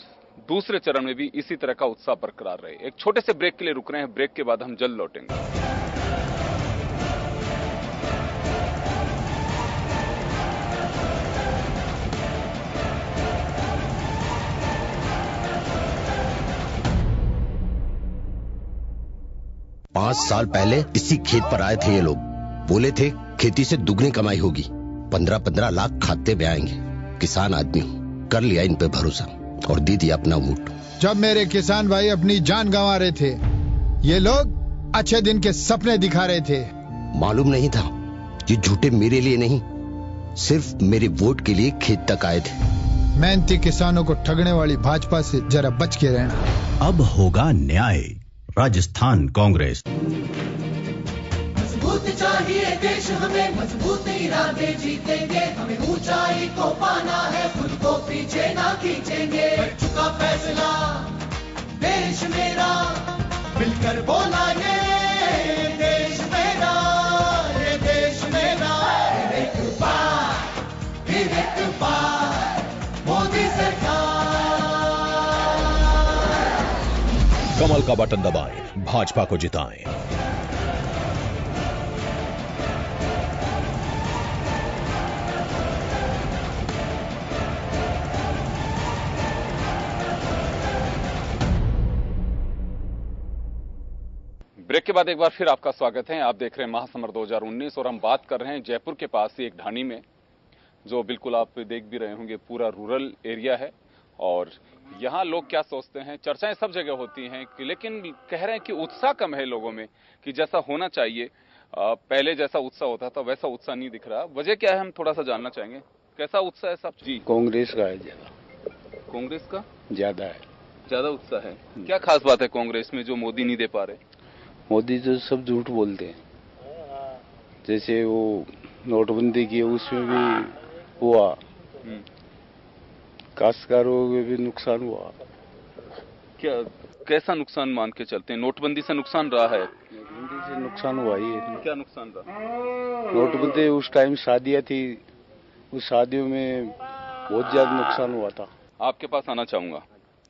दूसरे चरण में भी इसी तरह का उत्साह बरकरार रहे। एक छोटे से ब्रेक के लिए रुक रहे हैं, ब्रेक के बाद हम जल्द लौटेंगे। 5 साल पहले इसी खेत पर आए थे ये लोग, बोले थे खेती से दुगनी कमाई होगी, 15-15 लाख खाते में आएंगे। किसान आदमी हूँ, कर लिया इन पे भरोसा और दे दिया अपना वोट। जब मेरे किसान भाई अपनी जान गंवा रहे थे, ये लोग अच्छे दिन के सपने दिखा रहे थे। मालूम नहीं था ये झूठे मेरे लिए नहीं, सिर्फ मेरे वोट के लिए खेत तक आए थे। मेहनती किसानों को ठगने वाली भाजपा से जरा बच के रहना। अब होगा न्याय। राजस्थान कांग्रेस। मजबूत चाहिए देश हमें, मजबूत इरादे जीतेंगे, हमें ऊंचाई को पाना है, खुद को पीछे ना खींचेंगे। कर चुका फैसला देश मेरा, मिलकर बोला ये देश मेरा, ये देश मेरा। फिर एक बार मोदी सरकार। कमल का बटन दबाएं, भाजपा को जिताएं। ब्रेक के बाद एक बार फिर आपका स्वागत है। आप देख रहे हैं महासमर 2019 और हम बात कर रहे हैं जयपुर के पास ही एक ढाणी में, जो बिल्कुल आप देख भी रहे होंगे पूरा रूरल एरिया है। और यहाँ लोग क्या सोचते हैं, चर्चाएं सब जगह होती हैं कि, लेकिन कह रहे हैं कि उत्साह कम है लोगों में, कि जैसा होना चाहिए पहले जैसा उत्साह होता था वैसा उत्साह नहीं दिख रहा। वजह क्या है हम थोड़ा सा जानना चाहेंगे। कैसा उत्साह है सब? जी, कांग्रेस का है ज्यादा। कांग्रेस का ज्यादा है, ज्यादा उत्साह है। क्या खास बात है कांग्रेस में जो मोदी नहीं दे पा रहे? मोदी तो सब झूठ बोलते हैं, जैसे वो नोटबंदी की उसमें भी हुआ, काश्तकारों को भी नुकसान हुआ। क्या कैसा नुकसान मान के चलते हैं? नोटबंदी से नुकसान रहा है? नोटबंदी से नुकसान हुआ ही है। क्या नुकसान रहा? नोटबंदी उस टाइम शादियां थी, उस शादियों में बहुत ज्यादा नुकसान हुआ था। आपके पास आना चाहूंगा,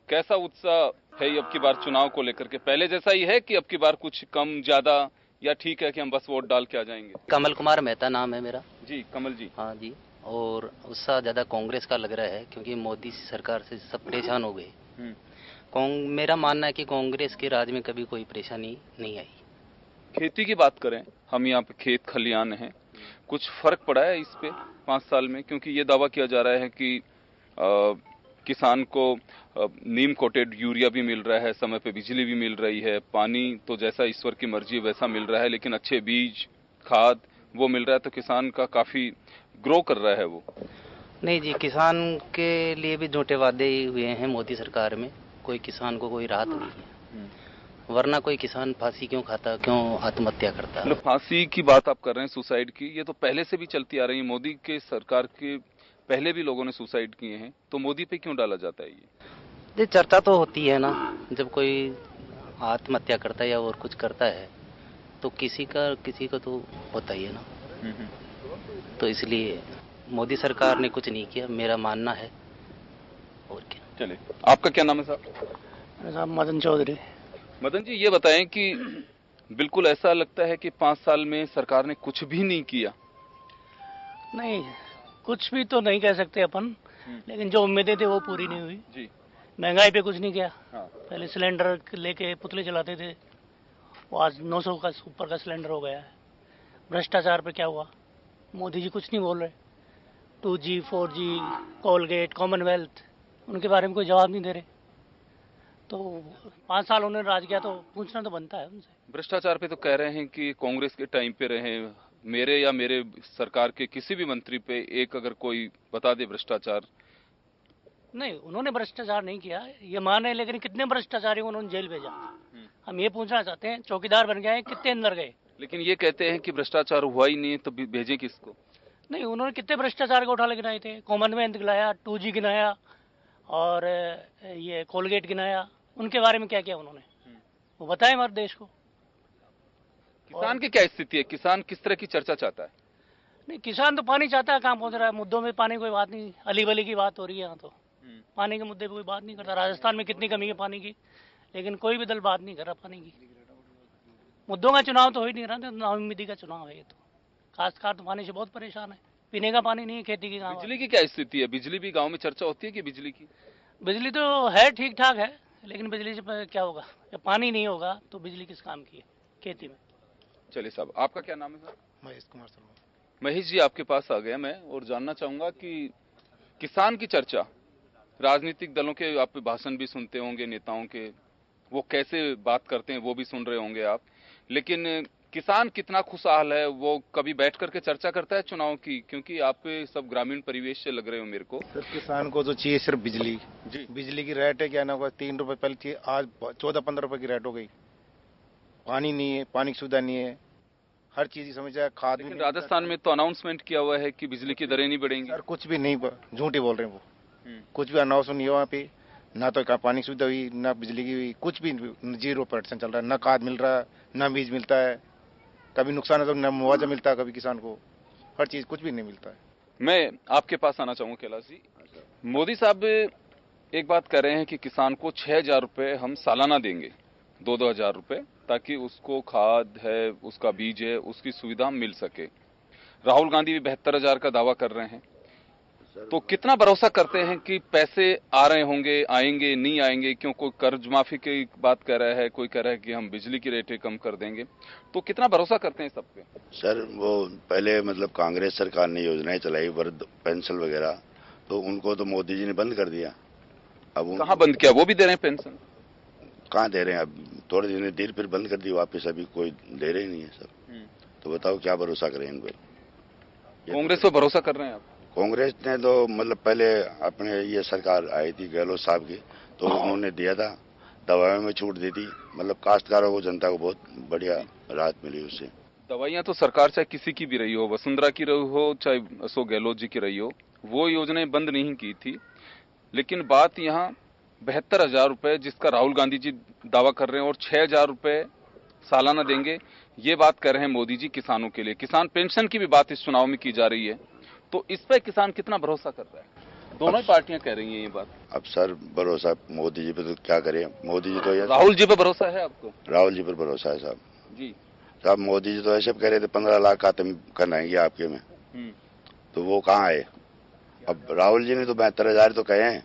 कैसा उत्साह है अब की बार चुनाव को लेकर के? पहले जैसा ही है कि अब की बार कुछ कम ज्यादा, या ठीक है कि हम बस वोट डाल के आ जाएंगे? कमल कुमार मेहता नाम है मेरा। जी कमल जी। हाँ जी। और उत्साह ज्यादा कांग्रेस का लग रहा है, क्योंकि मोदी सरकार से सब परेशान हो गए। मेरा मानना है कि कांग्रेस के राज में कभी कोई परेशानी नहीं आई। खेती की बात करें, हम यहाँ पे खेत खलियान हैं, कुछ फर्क पड़ा है इस पे 5 साल में? क्योंकि ये दावा किया जा रहा है कि किसान को नीम कोटेड यूरिया भी मिल रहा है, समय पे बिजली भी मिल रही है, पानी तो जैसा ईश्वर की मर्जी वैसा मिल रहा है, लेकिन अच्छे बीज खाद वो मिल रहा है, तो किसान का काफी ग्रो कर रहा है वो। नहीं जी, किसान के लिए भी झूठे वादे हुए हैं मोदी सरकार में, कोई किसान को कोई राहत नहीं है। वरना कोई किसान फांसी क्यों खाता, क्यों आत्महत्या करता? फांसी की बात आप कर रहे हैं, सुसाइड की, ये तो पहले से भी चलती आ रही है। मोदी के सरकार के पहले भी लोगों ने सुसाइड किए हैं, तो मोदी पे क्यों डाला जाता है ये चर्चा तो होती है ना, जब कोई आत्महत्या करता है या और कुछ करता है तो किसी का तो होता ही है ना। तो इसलिए मोदी सरकार ने कुछ नहीं किया, मेरा मानना है। और क्या। चलिए, आपका क्या नाम है साहब? मदन चौधरी। मदन जी, ये बताएं कि बिल्कुल ऐसा लगता है कि 5 साल में सरकार ने कुछ भी नहीं किया? नहीं, कुछ भी तो नहीं कह सकते अपन, लेकिन जो उम्मीदें थे वो पूरी नहीं हुई जी। महंगाई पे कुछ नहीं किया। हाँ। पहले सिलेंडर लेके पुतले चलाते थे, वो आज 900 का ऊपर का सिलेंडर हो गया है। भ्रष्टाचार पे क्या हुआ? मोदी जी कुछ नहीं बोल रहे। 2G 4G कोलगेट कॉमनवेल्थ, उनके बारे में कोई जवाब नहीं दे रहे। तो 5 साल उन्होंने राज किया तो पूछना तो बनता है उनसे। भ्रष्टाचार पे तो कह रहे हैं कि कांग्रेस के टाइम पे रहे, मेरे या मेरे सरकार के किसी भी मंत्री पे एक अगर कोई बता दे भ्रष्टाचार। नहीं, उन्होंने भ्रष्टाचार नहीं किया ये माने, लेकिन कितने भ्रष्टाचारियों को उन्होंने जेल भेजा हम ये पूछना चाहते हैं। चौकीदार बन गए, कितने अंदर गए? लेकिन ये कहते हैं कि भ्रष्टाचार हुआ ही नहीं है, तो भेजें किसको? नहीं, उन्होंने कितने भ्रष्टाचार को उठा ले गिनाए थे। कॉमनवेल्थ गिनाया, 2G गिनाया और ये कोलगेट गिनाया। उनके बारे में क्या किया उन्होंने, वो बताएं हमारे देश को। किसान की क्या स्थिति है? किसान किस तरह की चर्चा चाहता है? नहीं, किसान तो पानी चाहता है। कहाँ पहुंच रहा है मुद्दों में? पानी कोई बात नहीं, अली बली की बात हो रही है यहाँ तो। पानी के मुद्दे पे कोई बात नहीं करता। राजस्थान में कितनी कमी है पानी की, लेकिन कोई भी दल बात नहीं कर रहा पानी की। मुद्दों का चुनाव तो हो ही नहीं रहा, तो नाउमीदी का चुनाव है ये तो। काश्तकार तो पानी से बहुत परेशान है, पीने का पानी नहीं है खेती की। बिजली की क्या स्थिति है? बिजली भी गाँव में चर्चा होती है कि बिजली की? बिजली तो है, ठीक ठाक है, लेकिन बिजली से क्या होगा जब पानी नहीं होगा? तो बिजली किस काम की है खेती में? चलिए साहब, आपका क्या नाम है सर? महेश कुमार शर्मा। महेश जी, आपके पास आ गया मैं और जानना चाहूंगा कि किसान की चर्चा, राजनीतिक दलों के आप भाषण भी सुनते होंगे, नेताओं के, वो कैसे बात करते हैं वो भी सुन रहे होंगे आप, लेकिन किसान कितना खुशहाल है वो कभी बैठ करके चर्चा करता है चुनाव की? क्योंकि आप सब ग्रामीण परिवेश से लग रहे हो मेरे को। सर, किसान को जो चाहिए सिर्फ बिजली जी। बिजली की रेट है क्या ना, 3 रुपए पहले थी, आज 14-15 रुपए की रेट हो गई। पानी नहीं है, पानी की सुविधा नहीं है, हर चीज की समस्या है। खाद भी। राजस्थान में तो अनाउंसमेंट किया हुआ है कि बिजली की दरें नहीं बढ़ेंगी। सर कुछ भी नहीं, झूठ ही बोल रहे हैं वो। कुछ भी अनाउंस नहीं हुआ वहाँ पे, ना तो पानी की सुविधा हुई, ना बिजली की हुई, कुछ भी 0% चल रहा है। ना खाद मिल रहा है, ना बीज मिलता है, कभी नुकसान है तो न मुआवजा मिलता है कभी किसान को, हर चीज कुछ भी नहीं मिलता है। मैं आपके पास आना चाहूंगा कैलाश जी। मोदी साहब एक बात कह रहे हैं कि किसान को 6,000 रुपए हम सालाना देंगे, 2-2 हजार रुपए, ताकि उसको खाद है, उसका बीज है, उसकी सुविधा मिल सके। राहुल गांधी भी 72,000 का दावा कर रहे हैं। तो कितना भरोसा करते हैं कि पैसे आ रहे होंगे, आएंगे, नहीं आएंगे? क्यों कोई कर्ज माफी की बात कर रहा है, कोई कह रहा है कि हम बिजली की रेटें कम कर देंगे, तो कितना भरोसा करते हैं सब पे? सर, वो पहले मतलब कांग्रेस सरकार ने योजनाएं चलाई, वृद्ध पेंशन वगैरह, तो उनको तो मोदी जी ने बंद कर दिया। अब कहाँ बंद किया? वो भी दे रहे हैं पेंशन? कहाँ दे रहे हैं? अब थोड़े दिन देर फिर बंद कर दी वापस, अभी कोई दे रहे नहीं है सर। तो बताओ क्या भरोसा करें इन पर? कांग्रेस पे भरोसा कर रहे हैं आप? कांग्रेस ने तो मतलब पहले अपने ये सरकार आई थी गहलोत साहब की, तो उन्होंने दिया था, दवाइयों में छूट दी थी, मतलब काश्तकारों को, जनता को बहुत बढ़िया राहत मिली उससे। दवाइयां तो सरकार चाहे किसी की भी रही हो, वसुंधरा की रही हो चाहे अशोक गहलोत जी की रही हो, वो योजनाएं बंद नहीं की थी। लेकिन बात यहाँ 72,000 रुपए जिसका राहुल गांधी जी दावा कर रहे हैं और 6,000 रुपए सालाना देंगे, ये बात कर रहे हैं मोदी जी किसानों के लिए। किसान पेंशन की भी बात इस चुनाव में की जा रही है, तो इस पर किसान कितना भरोसा कर रहा है? दोनों पार्टियां कह रही हैं ये बात। अब सर भरोसा मोदी जी पे तो क्या करें, मोदी जी तो राहुल जी पे भरोसा है आपको? राहुल जी पर भरोसा है साहब जी। साहब मोदी जी तो ऐसे कह रहे थे 15 लाख खाते करनाएंगे आपके में, तो वो कहाँ आए? अब राहुल जी ने तो 72,000 तो कहे हैं,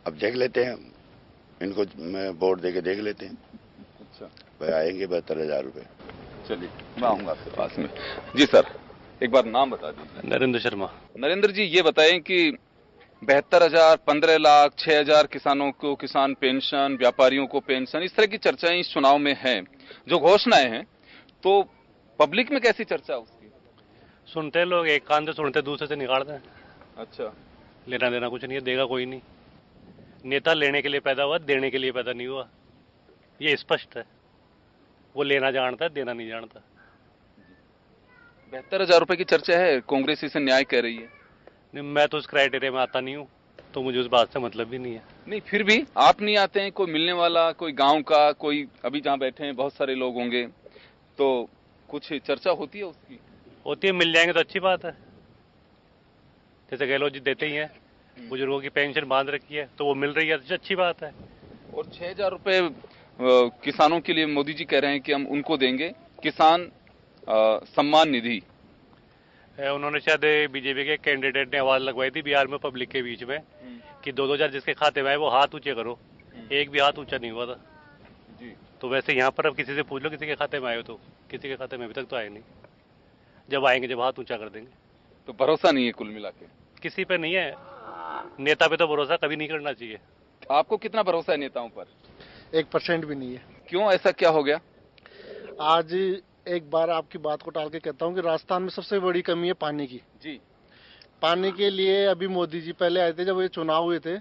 अब देख लेते हैं इनको, मैं वोट देके देख लेते हैं। अच्छा, भाई आएंगे 72,000 रुपए। चलिए मैं आऊंगा आपके पास में। जी सर, एक बार नाम बता दीजिए। नरेंद्र शर्मा। नरेंद्र जी, ये बताएं कि 72,000, 15 लाख, 6,000 किसानों को किसान पेंशन, व्यापारियों को पेंशन, इस तरह की चर्चाएं इस चुनाव में हैं, जो घोषणाएं हैं, तो पब्लिक में कैसी चर्चा उसकी? सुनते लोग, एक कान से सुनते दूसरे से निकालते हैं। अच्छा, लेना देना कुछ नहीं है, देगा कोई नहीं। नेता लेने के लिए पैदा हुआ, देने के लिए पैदा नहीं हुआ, ये स्पष्ट है। वो लेना जानता है, देना नहीं जानता। 72,000 रुपए की चर्चा है, कांग्रेस इसे न्याय कह रही है। नहीं, मैं तो उस क्राइटेरिया में आता नहीं हूँ, तो मुझे उस बात से मतलब भी नहीं है। नहीं, फिर भी आप नहीं आते हैं, कोई मिलने वाला, कोई गांव का, कोई अभी जहां बैठे हैं बहुत सारे लोग होंगे, तो कुछ चर्चा होती है उसकी? होती है, मिल जाएंगे तो अच्छी बात है। जैसे गहलोत जी देते ही हैं, बुजुर्गों की पेंशन बांध रखी है तो वो मिल रही है, तो अच्छी बात है। और 6,000 रुपए किसानों के लिए मोदी जी कह रहे हैं कि हम उनको देंगे, किसान सम्मान निधि। उन्होंने शायद बीजेपी के कैंडिडेट ने आवाज लगवाई थी बिहार में पब्लिक के बीच में कि 2,000 जिसके खाते में आए वो हाथ ऊंचे करो। एक भी हाथ ऊंचा नहीं हुआ था जी। तो वैसे यहाँ पर अब किसी से पूछ लो किसी के खाते में आए हो, तो किसी के खाते में अभी तक तो आए नहीं। जब आएंगे जब हाथ ऊंचा कर देंगे। तो भरोसा नहीं है कुल मिला के? किसी पे नहीं है, नेता पे तो भरोसा कभी नहीं करना चाहिए। आपको कितना भरोसा है नेताओं पर? 1% भी नहीं है। क्यों, ऐसा क्या हो गया? आज एक बार आपकी बात को टाल के कहता हूँ कि राजस्थान में सबसे बड़ी कमी है पानी की। जी। पानी के लिए अभी मोदी जी पहले आए थे, जब ये चुनाव हुए थे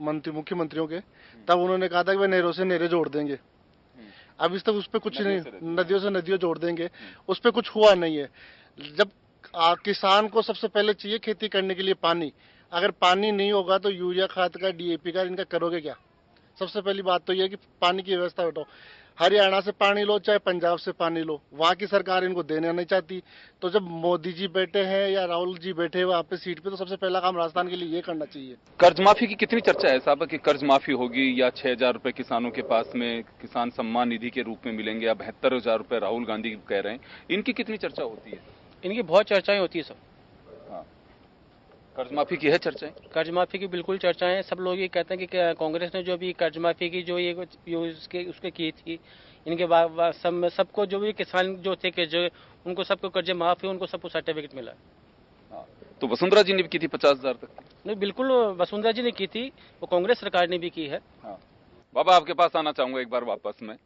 मुख्यमंत्रियों के, तब उन्होंने कहा था कि वे नहरों से नहरें जोड़ देंगे। अब इस तक उस पर कुछ नहीं, नदियों से नदियों जोड़ देंगे, उस पर कुछ हुआ नहीं है। जब किसान को सबसे पहले चाहिए खेती करने के लिए पानी, अगर पानी नहीं होगा तो यूरिया खाद का, डीएपी का, इनका करोगे क्या? सबसे पहली बात तो ये कि पानी की व्यवस्था बैठाओ। हरियाणा से पानी लो चाहे पंजाब से पानी लो, वहाँ की सरकार इनको देना नहीं चाहती। तो जब मोदी जी बैठे हैं या राहुल जी बैठे हैं वहाँ पे सीट पे, तो सबसे पहला काम राजस्थान के लिए ये करना चाहिए। कर्ज माफी की कितनी चर्चा है साहब कि कर्ज माफी होगी, या 6,000 रुपए किसानों के पास में किसान सम्मान निधि के रूप में मिलेंगे, या 72,000 रुपए राहुल गांधी कह रहे हैं, इनकी कितनी चर्चा होती है? इनकी बहुत चर्चाएं होती है सब। कर्ज माफी की है चर्चाएं? कर्ज माफी की बिल्कुल चर्चाएं। सब लोग ये कहते हैं कि कांग्रेस ने जो भी कर्ज माफी की जो ये उसके की थी, इनके बाद सबको जो भी किसान जो थे कि जो उनको सबको कर्ज माफी, उनको सबको सर्टिफिकेट मिला। तो वसुंधरा जी ने भी की थी 50,000 तक? नहीं, बिल्कुल वसुंधरा जी ने की थी, वो कांग्रेस सरकार ने भी की है। बाबा आपके पास आना चाहूंगा एक बार वापस में।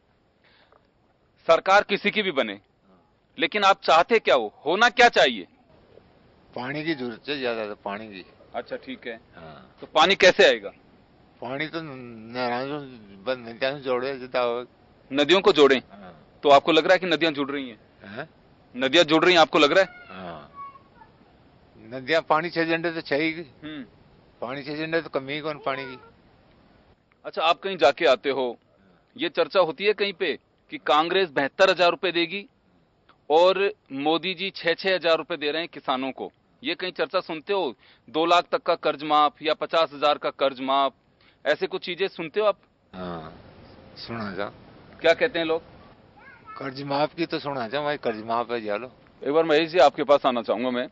सरकार किसी की भी बने, लेकिन आप चाहते क्या हो, होना क्या चाहिए? पानी की जरूरत है ज्यादा, तो पानी की। अच्छा ठीक है। तो पानी कैसे आएगा? पानी तो नदियों से जोड़े जितना हो। नदियों को जोड़ें? तो आपको लग रहा है कि नदियां जुड़ रही हैं? नदियां जुड़ रही हैं आपको लग रहा है? नदियां पानी 6 घंटे तो चाहिए। पानी 6 घंटे तो कमी ही कौन पानी की। अच्छा, आप कहीं जाके आते हो, ये चर्चा होती है कहीं पे कि कांग्रेस 72,000 रुपए देगी और मोदी जी 6,000 रुपए दे रहे हैं किसानों को, ये कहीं चर्चा सुनते हो? 2 लाख तक का कर्ज माफ या 50,000 का कर्ज माफ, ऐसे कुछ चीजें सुनते हो आप? सुना जा। क्या कहते हैं लोग? कर्ज माफ की तो सुना जा भाई, कर्ज माफ है जालो। एक बार महेश जी आपके पास आना चाहूंगा मैं।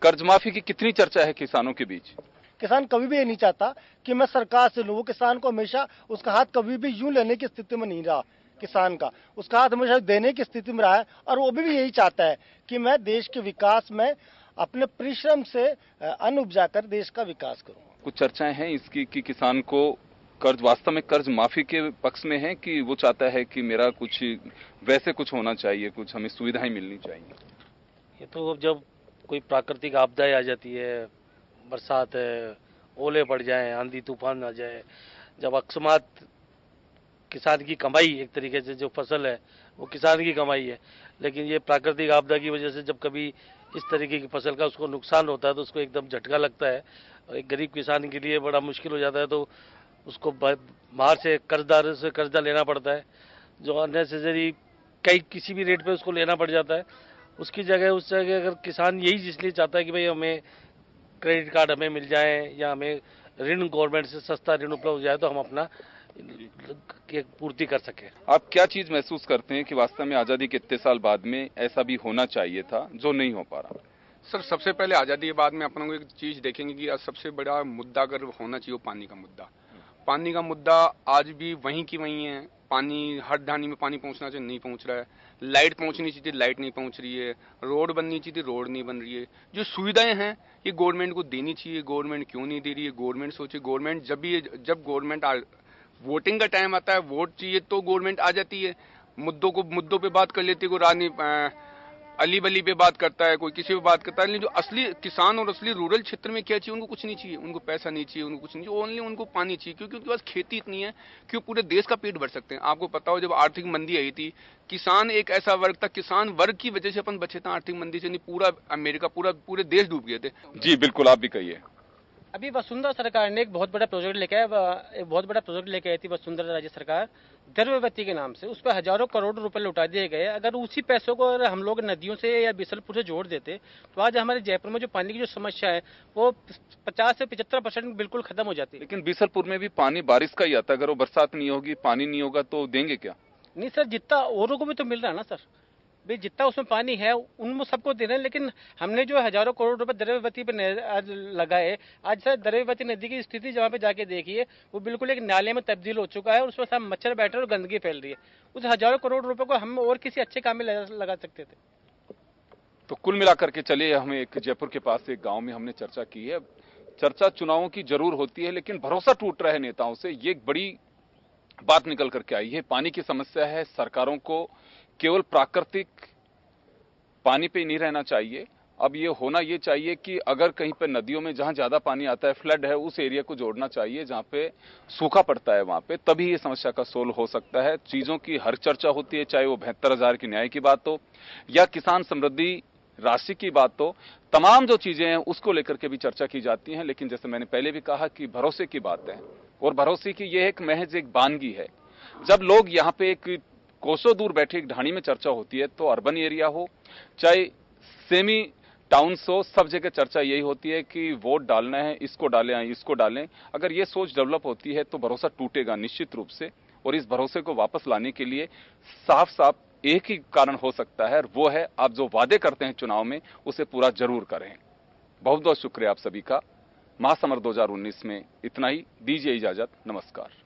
कर्ज माफी की कितनी चर्चा है किसानों के बीच? किसान कभी भी ये नहीं चाहता कि मैं सरकार से लूं। वो किसान को हमेशा उसका हाथ कभी भी यूं लेने की स्थिति में नहीं रहा। किसान का उसका हाथ हमेशा देने की स्थिति में रहा है, और वो भी यही चाहता है कि मैं देश के विकास में अपने परिश्रम से अन्न उपजा कर देश का विकास करूं। कुछ चर्चाएं हैं इसकी कि किसान को कर्ज, वास्तव में कर्ज माफी के पक्ष में है कि वो चाहता है कि मेरा कुछ वैसे कुछ होना चाहिए, कुछ हमें सुविधाएं मिलनी चाहिए? ये तो जब कोई प्राकृतिक आपदाएं आ जाती है, बरसात है, ओले पड़ जाए, आंधी तूफान आ जाए, जब अकस्मात किसान की कमाई, एक तरीके से जो फसल है वो किसान की कमाई है, लेकिन ये प्राकृतिक आपदा की वजह से जब कभी इस तरीके की फसल का उसको नुकसान होता है तो उसको एकदम झटका लगता है, और एक गरीब किसान के लिए बड़ा मुश्किल हो जाता है। तो उसको बाहर से कर्जदार से कर्जा लेना पड़ता है, जो अननेसेसरी किसी भी रेट पे उसको लेना पड़ जाता है। उसकी जगह अगर किसान यही इसलिए चाहता है कि भाई हमें क्रेडिट कार्ड हमें मिल जाए या हमें ऋण गवर्नमेंट से सस्ता ऋण उपलब्ध हो जाए तो हम अपना पूर्ति कर सके। आप क्या चीज महसूस करते हैं कि वास्तव में आजादी के इतने साल बाद में ऐसा भी होना चाहिए था जो नहीं हो पा रहा? सर, सबसे पहले आजादी के बाद में अपन लोग एक चीज देखेंगे कि सबसे बड़ा मुद्दा अगर होना चाहिए वो पानी का मुद्दा। पानी का मुद्दा आज भी वहीं की वहीं है। पानी हर ढाणी में पानी पहुंचना चाहिए, नहीं पहुंच रहा है। लाइट पहुंचनी चाहिए, लाइट नहीं पहुंच रही है। रोड बननी चाहिए, रोड नहीं बन रही है। जो सुविधाएं हैं ये गवर्नमेंट को देनी चाहिए, गवर्नमेंट क्यों नहीं दे रही है? गवर्नमेंट सोचे, गवर्नमेंट जब गवर्नमेंट वोटिंग का टाइम आता है, वोट चाहिए तो गवर्नमेंट आ जाती है, मुद्दों पे बात कर लेती है, अली बली पे बात करता है, कोई किसी पे बात करता है, लेकिन जो असली किसान और असली रूरल क्षेत्र में क्या चाहिए, उनको कुछ नहीं चाहिए, उनको पैसा नहीं चाहिए, उनको कुछ नहीं चाहिए, ओनली उनको पानी चाहिए, क्योंकि उनके पास खेती इतनी है कि वो पूरे देश का पेट भर सकते हैं। आपको पता हो जब आर्थिक मंदी आई थी, किसान एक ऐसा वर्ग था, किसान वर्ग की वजह से अपन बचे थे आर्थिक मंदी से, नहीं पूरा अमेरिका पूरे देश डूब गए थे। जी बिल्कुल, आप भी कहिए। अभी वसुंधरा सरकार ने एक बहुत बड़ा प्रोजेक्ट लेके आई थी वसुंधरा राज्य सरकार द्रव्यवती के नाम से। उस पर हजारों करोड़ रुपए लौटा दिए गए। अगर उसी पैसों को अगर हम लोग नदियों से या बिसलपुर से जोड़ देते तो आज हमारे जयपुर में जो पानी की जो समस्या है वो 50 से 75% बिल्कुल खत्म हो जाती है। लेकिन बिसलपुर में भी पानी बारिश का ही आता है, अगर वो बरसात नहीं होगी, पानी नहीं होगा तो देंगे क्या? नहीं सर, जितना औरों को भी तो मिल रहा है ना सर, भाई जितना उसमें पानी है उनको सबको दे रहे हैं। लेकिन हमने जो हजारों करोड़ रुपए द्रव्यवती पे आज लगाए, आज सर द्रव्यवती नदी की स्थिति जहाँ पे जाके देखिए वो बिल्कुल एक नाले में तब्दील हो चुका है और उसमें सब मच्छर बैठे और गंदगी फैल रही है। उस हजारों करोड़ रुपए को हम और किसी अच्छे काम में लगा सकते थे। तो कुल मिलाकर के चलिए, हमें एक जयपुर के पास एक गांव में हमने चर्चा की है। चर्चा चुनावों की जरूर होती है, लेकिन भरोसा टूट रहा है नेताओं से, ये एक बड़ी बात निकल करके आई है। पानी की समस्या है, सरकारों को केवल प्राकृतिक पानी पे नहीं रहना चाहिए। अब ये होना ये चाहिए कि अगर कहीं पे नदियों में जहां ज्यादा पानी आता है, फ्लड है, उस एरिया को जोड़ना चाहिए जहां पे सूखा पड़ता है, वहां पे तभी ये समस्या का सोल्व हो सकता है। चीजों की हर चर्चा होती है, चाहे वो 72,000 की न्याय की बात हो या किसान समृद्धि राशि की बात हो, तमाम जो चीजें हैं उसको लेकर के भी चर्चा की जाती है। लेकिन जैसे मैंने पहले भी कहा कि भरोसे की बात है, और भरोसे की ये एक महज एक वानगी है। जब लोग यहाँ पे एक कोसों दूर बैठे एक ढाणी में चर्चा होती है, तो अर्बन एरिया हो चाहे सेमी टाउन्स हो, सब जगह चर्चा यही होती है कि वोट डालना है, इसको डालें इसको डालें। अगर ये सोच डेवलप होती है तो भरोसा टूटेगा निश्चित रूप से, और इस भरोसे को वापस लाने के लिए साफ साफ एक ही कारण हो सकता है, और वो है आप जो वादे करते हैं चुनाव में उसे पूरा जरूर करें। बहुत बहुत शुक्रिया आप सभी का। महासमर 2019 में इतना ही, दीजिए इजाजत, नमस्कार।